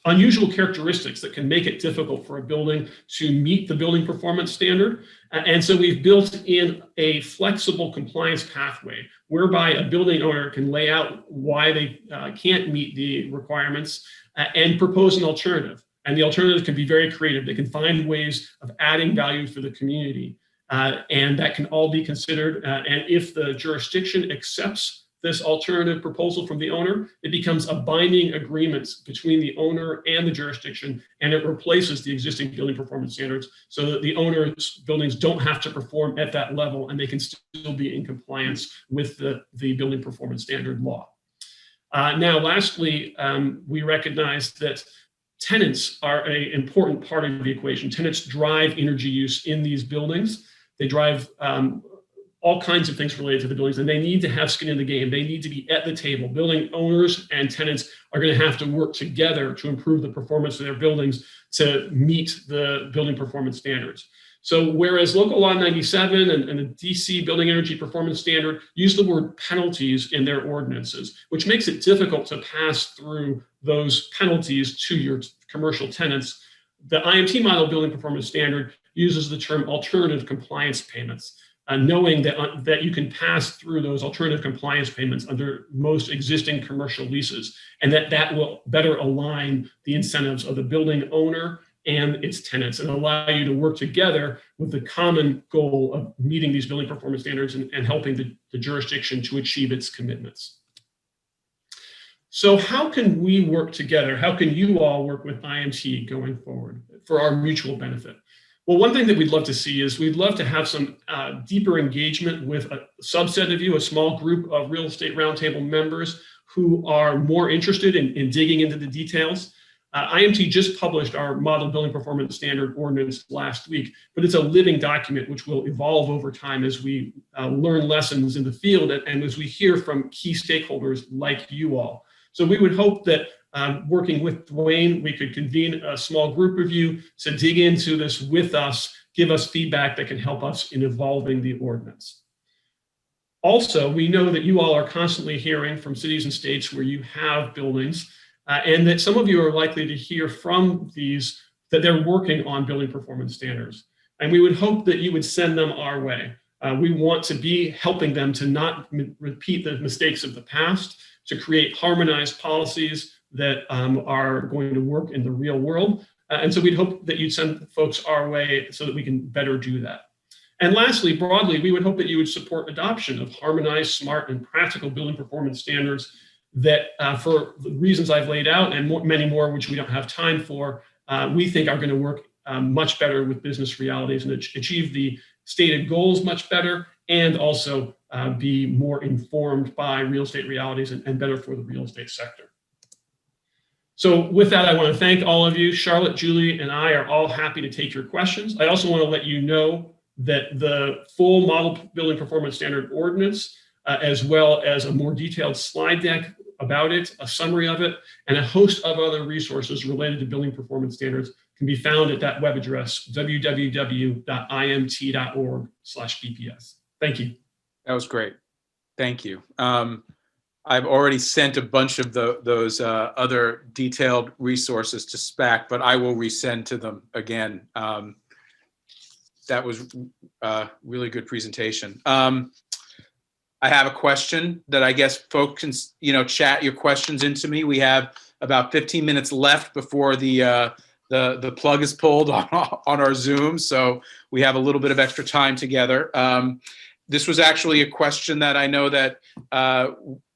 unusual characteristics that can make it difficult for a building to meet the building performance standard. And so we've built in a flexible compliance pathway whereby a building owner can lay out why they can't meet the requirements and propose an alternative. And the alternative can be very creative. They can find ways of adding value for the community. And that can all be considered. And if the jurisdiction accepts this alternative proposal from the owner, it becomes a binding agreement between the owner and the jurisdiction, and it replaces the existing building performance standards so that the owner's buildings don't have to perform at that level and they can still be in compliance with the building performance standard law. Now, lastly, we recognize that tenants are an important part of the equation. Tenants drive energy use in these buildings. They drive all kinds of things related to the buildings, and they need to have skin in the game. They need to be at the table. Building owners and tenants are going to have to work together to improve the performance of their buildings to meet the building performance standards. So whereas Local Law 97 and the DC Building Energy Performance Standard use the word penalties in their ordinances, which makes it difficult to pass through those penalties to your commercial tenants, the IMT Model Building Performance Standard uses the term alternative compliance payments. Knowing that you can pass through those alternative compliance payments under most existing commercial leases, and that will better align the incentives of the building owner and its tenants and allow you to work together with the common goal of meeting these building performance standards and helping the jurisdiction to achieve its commitments. So how can we work together? How can you all work with IMT going forward for our mutual benefit? Well, one thing that we'd love to see is we'd love to have some deeper engagement with a subset of you, a small group of Real Estate Roundtable members who are more interested in digging into the details. IMT just published our Model Building Performance Standard ordinance last week, but it's a living document which will evolve over time as we learn lessons in the field and as we hear from key stakeholders like you all. So we would hope that working with Dwayne, we could convene a small group of you to dig into this with us, give us feedback that can help us in evolving the ordinance. Also, we know that you all are constantly hearing from cities and states where you have buildings, and that some of you are likely to hear from these that they're working on building performance standards. And we would hope that you would send them our way. We want to be helping them to not repeat the mistakes of the past, to create harmonized policies that are going to work in the real world. And so we'd hope that you'd send folks our way so that we can better do that. And lastly, broadly, we would hope that you would support adoption of harmonized, smart, and practical building performance standards that for the reasons I've laid out and many more, which we don't have time for, we think are going to work much better with business realities and achieve the stated goals much better, and also be more informed by real estate realities and better for the real estate sector. So with that, I want to thank all of you. Charlotte, Julie, and I are all happy to take your questions. I also want to let you know that the full Model Building Performance Standard ordinance, as well as a more detailed slide deck about it, a summary of it, and a host of other resources related to building performance standards can be found at that web address, www.imt.org/BPS. Thank you. That was great. Thank you. I've already sent a bunch of those other detailed resources to SPAC, but I will resend to them again. That was a really good presentation. I have a question that I guess folks can, chat your questions into me. We have about 15 minutes left before the plug is pulled on our Zoom, so we have a little bit of extra time together. This was actually a question that I know that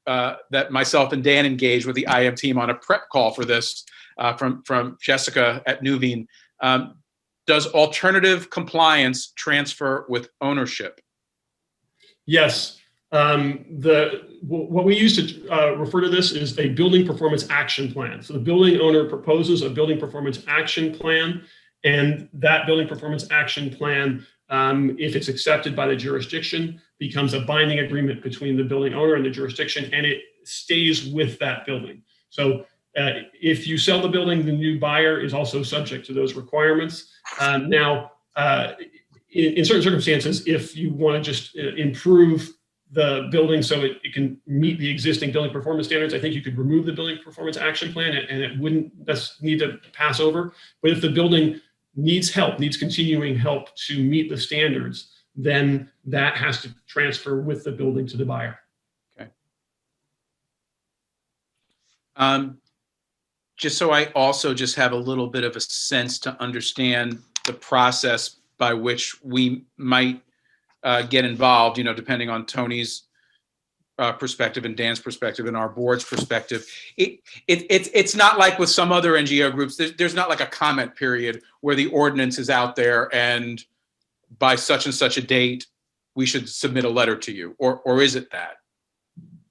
that myself and Dan engaged with the IM team on a prep call for this from Jessica at Nuveen. Does alternative compliance transfer with ownership? Yes. What we use to refer to this is a building performance action plan. So the building owner proposes a building performance action plan, and that building performance action plan, if it's accepted by the jurisdiction, becomes a binding agreement between the building owner and the jurisdiction, and it stays with that building. So if you sell the building, the new buyer is also subject to those requirements. Now, in certain circumstances, if you want to just improve the building so it can meet the existing building performance standards, I think you could remove the building performance action plan and it wouldn't need to pass over. But if the building needs help, needs continuing help to meet the standards, then that has to transfer with the building to the buyer. Okay. Just so I also just have a little bit of a sense to understand the process by which we might get involved, depending on Tony's perspective and Dan's perspective and our board's perspective. It's not like with some other NGO groups, there's not like a comment period where the ordinance is out there and by such and such a date, we should submit a letter to you, or is it that?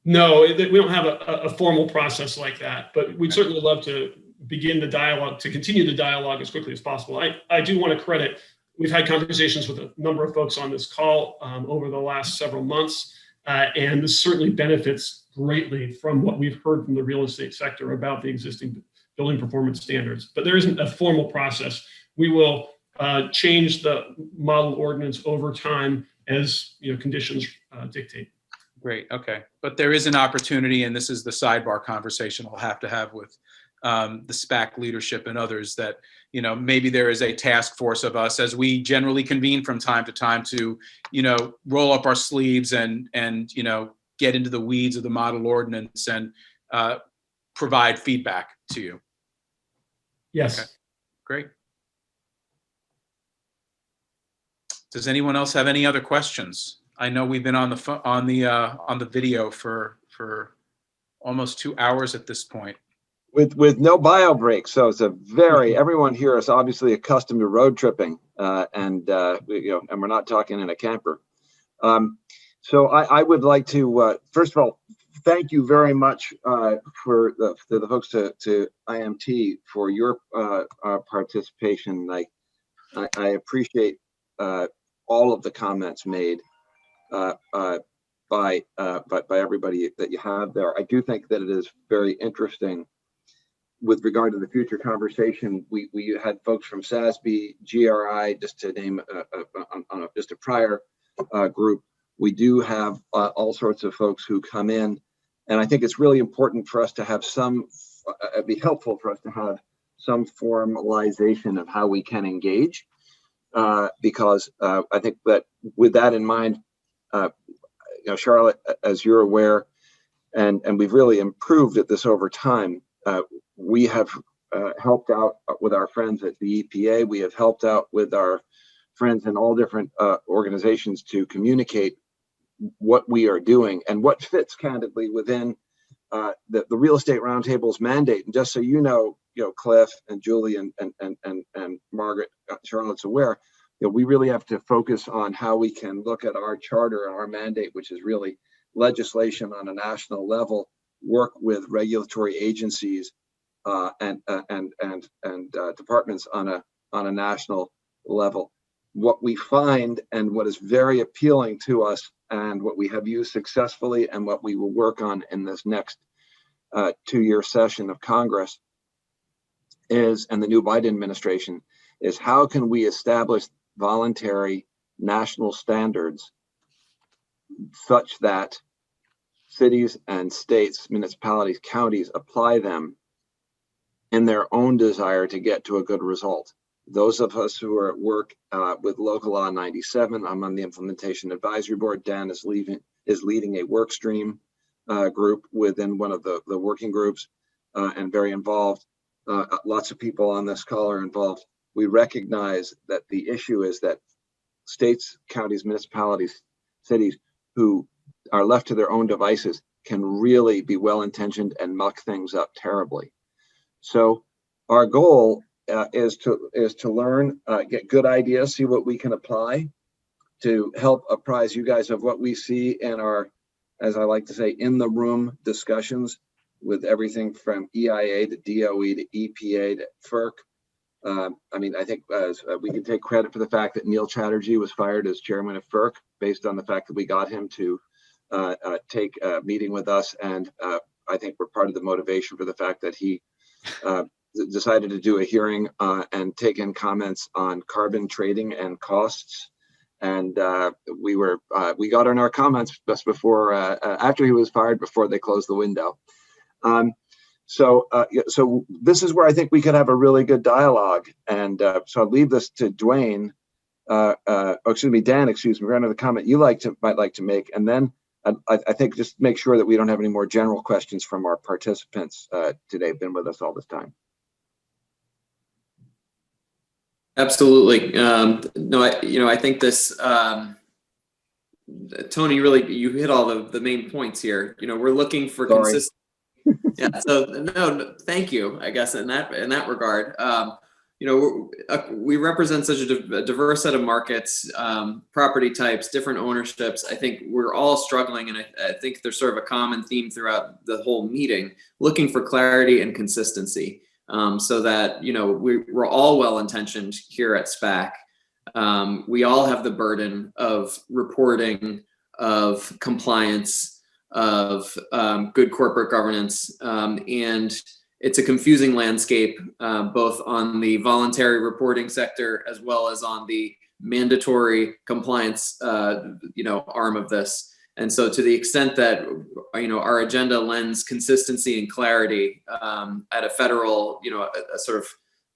No, we don't have a formal process like that, but we'd certainly love to begin the dialogue, to continue the dialogue as quickly as possible. I do want to credit, we've had conversations with a number of folks on this call over the last several months, and this certainly benefits greatly from what we've heard from the real estate sector about the existing building performance standards. But there isn't a formal process. We will change the model ordinance over time as conditions dictate. Great. Okay. But there is an opportunity, and this is the sidebar conversation I'll have to have with the SPAC leadership and others, that, maybe there is a task force of us, as we generally convene from time to time, to, roll up our sleeves and get into the weeds of the model ordinance and provide feedback to you. Yes. Okay. Great. Does anyone else have any other questions? I know we've been on the video for almost 2 hours at this point. With no bio break, so it's everyone here is obviously accustomed to road tripping, and we're not talking in a camper. So I would like to first of all thank you very much for the folks to IMT for your participation. I appreciate all of the comments made by everybody that you have there. I do think that it is very interesting with regard to the future conversation. We had folks from SASB, GRI, just to name just a prior group. We do have all sorts of folks who come in, and I think it's really important for us to have it'd be helpful for us to have some formalization of how we can engage, because I think that with that in mind, Charlotte, as you're aware, and we've really improved at this over time, we have helped out with our friends at the EPA. We have helped out with our friends in all different organizations to communicate what we are doing and what fits candidly within the Real Estate Roundtable's mandate. And just so you know, Cliff and Julie and Margaret, Charlotte's aware, we really have to focus on how we can look at our charter and our mandate, which is really legislation on a national level, work with regulatory agencies and departments on a national level. What we find and what is very appealing to us, and what we have used successfully and what we will work on in this next 2-year session of Congress and the new Biden administration, is how can we establish voluntary national standards such that cities and states, municipalities, counties apply them in their own desire to get to a good result. Those of us who are at work with Local Law 97, I'm on the Implementation Advisory Board. Dan is leading a work stream group within one of the working groups and very involved. Lots of people on this call are involved. We recognize that the issue is that states, counties, municipalities, cities who are left to their own devices can really be well-intentioned and muck things up terribly. So our goal is to learn, get good ideas, see what we can apply to help apprise you guys of what we see in our, as I like to say, in the room discussions with everything from EIA to DOE to EPA to FERC. I think we can take credit for the fact that Neil Chatterjee was fired as chairman of FERC based on the fact that we got him to take a meeting with us. And I think we're part of the motivation for the fact that he decided to do a hearing and take in comments on carbon trading and costs And we got in our comments just before, after he was fired, before they closed the window. So this is where I think we could have a really good dialogue. And so I'll leave this to Dwayne, Dan, for another comment you might like to make. And then I think just make sure that we don't have any more general questions from our participants today who've been with us all this time. Absolutely. I think this, Tony, really, you hit all the main points here. We're looking for consistent. Yeah. So no, thank you. I guess in that regard, we represent such a diverse set of markets, property types, different ownerships. I think we're all struggling, and I think there's sort of a common theme throughout the whole meeting, looking for clarity and consistency. So that, we're all well-intentioned here at SPAC. We all have the burden of reporting, of compliance, of good corporate governance. And it's a confusing landscape, both on the voluntary reporting sector as well as on the mandatory compliance, arm of this. And so to the extent that, our agenda lends consistency and clarity at a federal, a sort of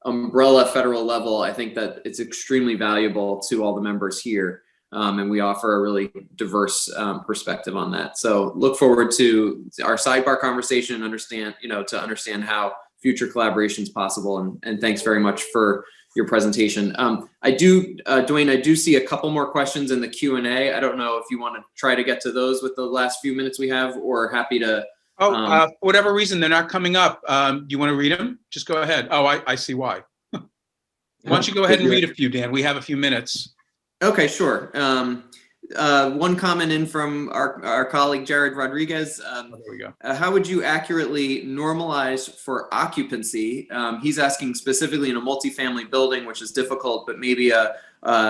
umbrella federal level, I think that it's extremely valuable to all the members here. And we offer a really diverse perspective on that. So look forward to our sidebar conversation and understand how future collaboration is possible. And thanks very much for your presentation. Dwayne, I do see a couple more questions in the Q&A. I don't know if you want to try to get to those with the last few minutes we have, or happy to. For whatever reason, they're not coming up. Do you want to read them? Just go ahead. Oh, I see why. Why don't you go ahead and read a few, Dan? We have a few minutes. Okay, sure. One comment in from our colleague, Jared Rodriguez. There we go. How would you accurately normalize for occupancy? He's asking specifically in a multifamily building, which is difficult, but maybe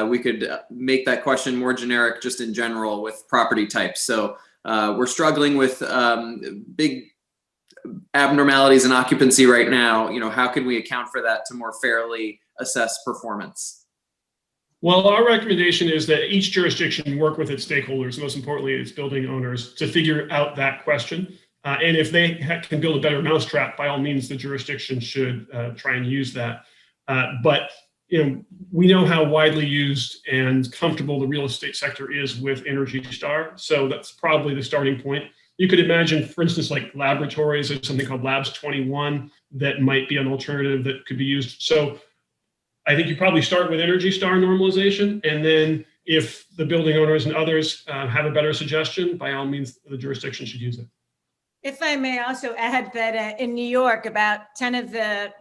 we could make that question more generic just in general with property types. So we're struggling with big abnormalities in occupancy right now. How can we account for that to more fairly assess performance? Well, our recommendation is that each jurisdiction work with its stakeholders, most importantly its building owners, to figure out that question. And if they can build a better mousetrap, by all means, the jurisdiction should try and use that. But we know how widely used and comfortable the real estate sector is with Energy Star. So that's probably the starting point. You could imagine, for instance, like laboratories, there's something called Labs 21 that might be an alternative that could be used. So I think you probably start with Energy Star normalization, and then if the building owners and others have a better suggestion, by all means, the jurisdiction should use it. If I may also add that in New York, about 10 of the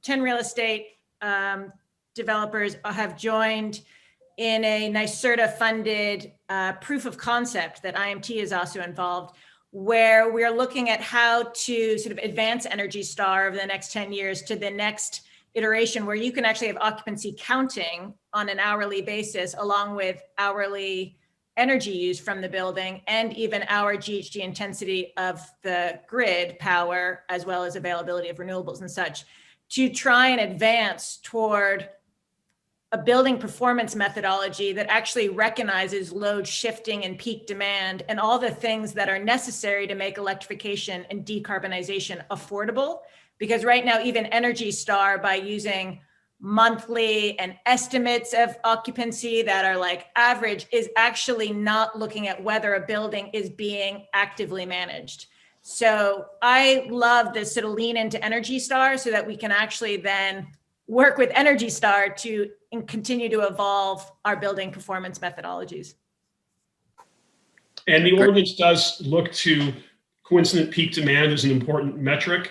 10 real estate developers have joined in a NYSERDA-funded proof of concept that IMT is also involved, where we're looking at how to sort of advance Energy Star over the next 10 years to the next iteration, where you can actually have occupancy counting on an hourly basis, along with hourly energy use from the building and even our GHG intensity of the grid power, as well as availability of renewables and such, to try and advance toward a building performance methodology that actually recognizes load shifting and peak demand and all the things that are necessary to make electrification and decarbonization affordable. Because right now, even Energy Star, by using monthly and estimates of occupancy that are like average, is actually not looking at whether a building is being actively managed. So I love this sort of lean into Energy Star so that we can actually then work with Energy Star to continue to evolve our building performance methodologies. And the ordinance does look to coincident peak demand as an important metric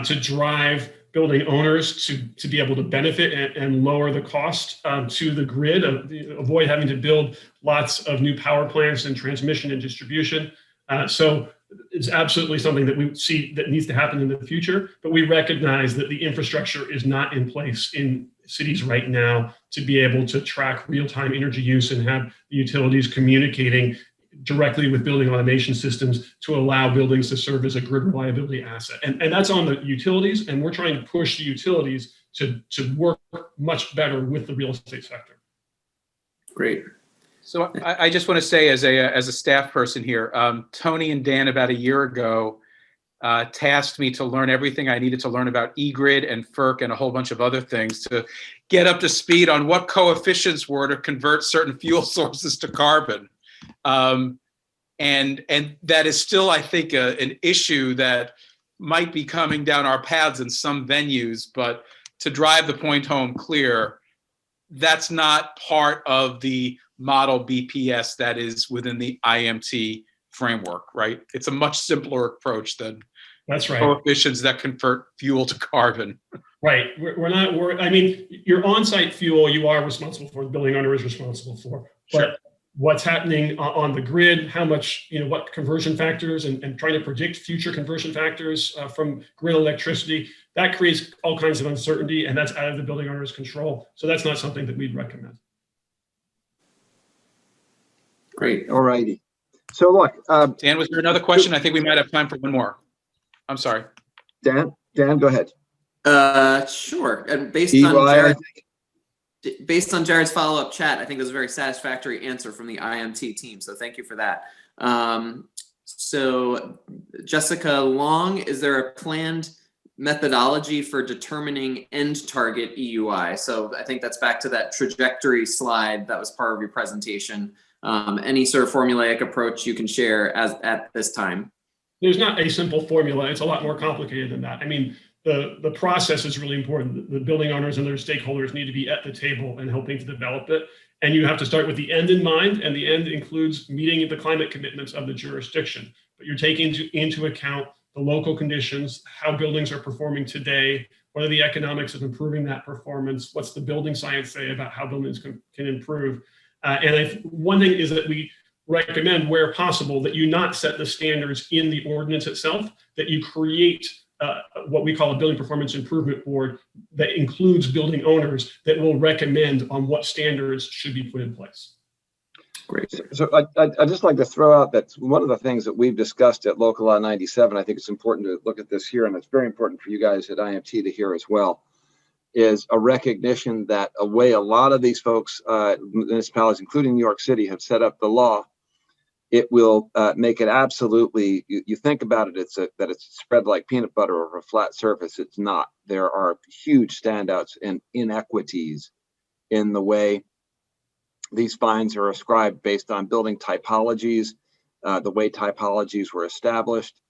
to drive building owners to be able to benefit and lower the cost to the grid, avoid having to build lots of new power plants and transmission and distribution. So it's absolutely something that we see that needs to happen in the future, but we recognize that the infrastructure is not in place in cities right now to be able to track real-time energy use and have the utilities communicating directly with building automation systems to allow buildings to serve as a grid reliability asset. And that's on the utilities, and we're trying to push the utilities to work much better with the real estate sector. Great. So I just want to say, as a staff person here, Tony and Dan about a year ago tasked me to learn everything I needed to learn about eGrid and FERC and a whole bunch of other things to get up to speed on what coefficients were to convert certain fuel sources to carbon. And that is still, I think, an issue that might be coming down our paths in some venues, but to drive the point home clear, that's not part of the model BPS that is within the IMT framework, right? It's a much simpler approach than That's right. coefficients that convert fuel to carbon. Right. We're not worried. I mean, your on-site fuel, you are responsible for, the building owner is responsible for. But Sure. What's happening on the grid, how much, what conversion factors and trying to predict future conversion factors from grid electricity, that creates all kinds of uncertainty, and that's out of the building owner's control. So that's not something that we'd recommend. Great. All righty. So look, Dan, was there another question? I think we might have time for one more. I'm sorry. Dan, go ahead. Sure. And based on Jared's follow-up chat, I think it was a very satisfactory answer from the IMT team. So thank you for that. So Jessica Long, is there a planned methodology for determining end target EUI? So I think that's back to that trajectory slide that was part of your presentation. Any sort of formulaic approach you can share at this time? There's not a simple formula. It's a lot more complicated than that. I mean, the process is really important. The building owners and their stakeholders need to be at the table and helping to develop it. And you have to start with the end in mind, and the end includes meeting the climate commitments of the jurisdiction. But you're taking into account the local conditions, how buildings are performing today, what are the economics of improving that performance, what's the building science say about how buildings can improve. One thing is that we recommend, where possible, that you not set the standards in the ordinance itself, that you create what we call a building performance improvement board that includes building owners that will recommend on what standards should be put in place. Great. So I'd just like to throw out that one of the things that we've discussed at Local Law 97, I think it's important to look at this here, and it's very important for you guys at IMT to hear as well, is a recognition that a way a lot of these folks, municipalities, including New York City, have set up the law, it will make it absolutely, you think about it, that it's spread like peanut butter over a flat surface. It's not. There are huge standouts and inequities in the way these fines are ascribed based on building typologies, the way typologies were established.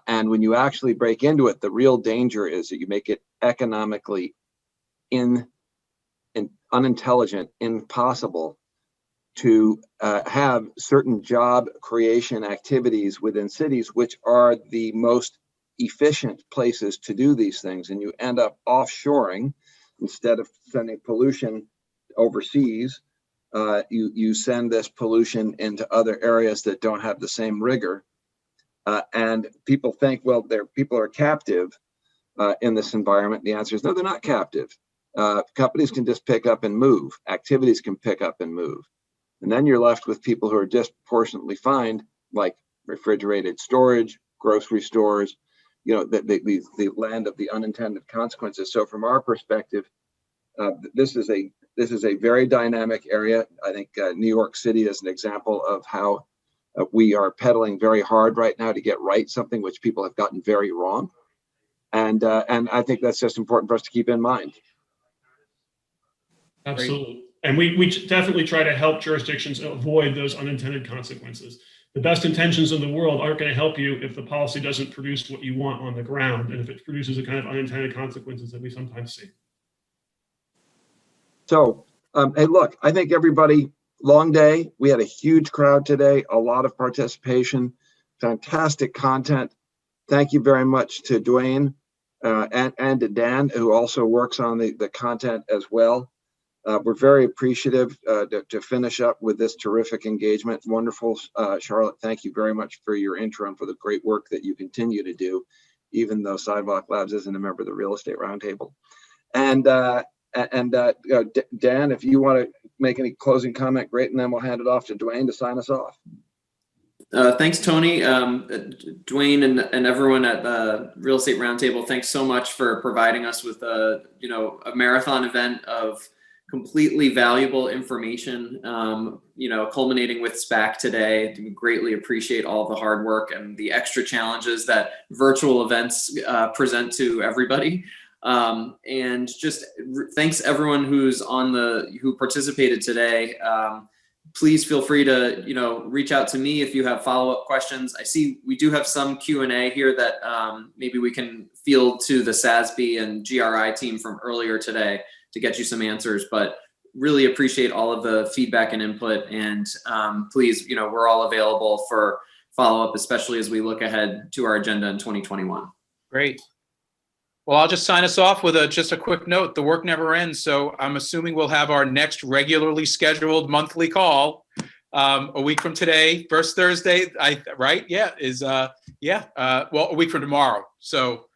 And when you actually break into it, the real danger is that you make it economically unintelligent, impossible to have certain job creation activities within cities, which are the most efficient places to do these things. And you end up offshoring instead of sending pollution overseas. You send this pollution into other areas that don't have the same rigor. And people think, well, people are captive in this environment. The answer is no, they're not captive. Companies can just pick up and move. Activities can pick up and move. And then you're left with people who are disproportionately fined, like refrigerated storage, grocery stores, the land of the unintended consequences. So from our perspective, this is a very dynamic area. I think New York City is an example of how we are pedaling very hard right now to get right something which people have gotten very wrong. And I think that's just important for us to keep in mind. Absolutely. And we definitely try to help jurisdictions avoid those unintended consequences. The best intentions in the world aren't going to help you if the policy doesn't produce what you want on the ground, and if it produces the kind of unintended consequences that we sometimes see. So, hey, look, I think everybody, long day. We had a huge crowd today, a lot of participation, fantastic content. Thank you very much to Dwayne and to Dan, who also works on the content as well. We're very appreciative to finish up with this terrific engagement. Wonderful. Charlotte, thank you very much for your intro and for the great work that you continue to do, even though Sidewalk Labs isn't a member of the Real Estate Roundtable. And Dan, if you want to make any closing comment, great, and then we'll hand it off to Dwayne to sign us off. Thanks, Tony. Dwayne and everyone at the Real Estate Roundtable, thanks so much for providing us with a marathon event of completely valuable information, culminating with SPAC today. We greatly appreciate all the hard work and the extra challenges that virtual events present to everybody. And just thanks everyone who participated today. Please feel free to, reach out to me if you have follow-up questions. I see we do have some Q&A here that maybe we can field to the SASB and GRI team from earlier today to get you some answers, but really appreciate all of the feedback and input. And please, we're all available for follow-up, especially as we look ahead to our agenda in 2021. Great. Well, I'll just sign us off with just a quick note. The work never ends. So I'm assuming we'll have our next regularly scheduled monthly call a week from today, first Thursday, right? Yeah, well, a week from tomorrow. So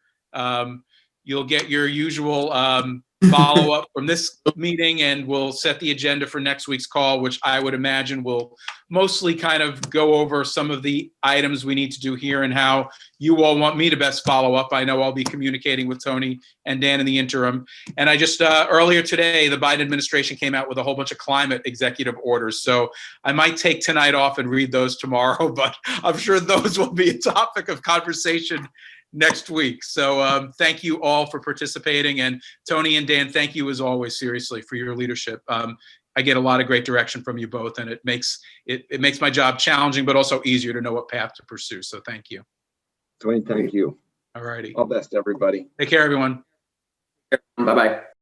you'll get your usual follow-up from this meeting, and we'll set the agenda for next week's call, which I would imagine will mostly kind of go over some of the items we need to do here and how you all want me to best follow up. I know I'll be communicating with Tony and Dan in the interim. And I just, earlier today, the Biden administration came out with a whole bunch of climate executive orders. So I might take tonight off and read those tomorrow, but I'm sure those will be a topic of conversation next week. So thank you all for participating. And Tony and Dan, thank you as always, seriously, for your leadership. I get a lot of great direction from you both, and it makes my job challenging, but also easier to know what path to pursue. So thank you. Dwayne, thank you. All righty. All best, everybody. Take care, everyone. Bye-bye.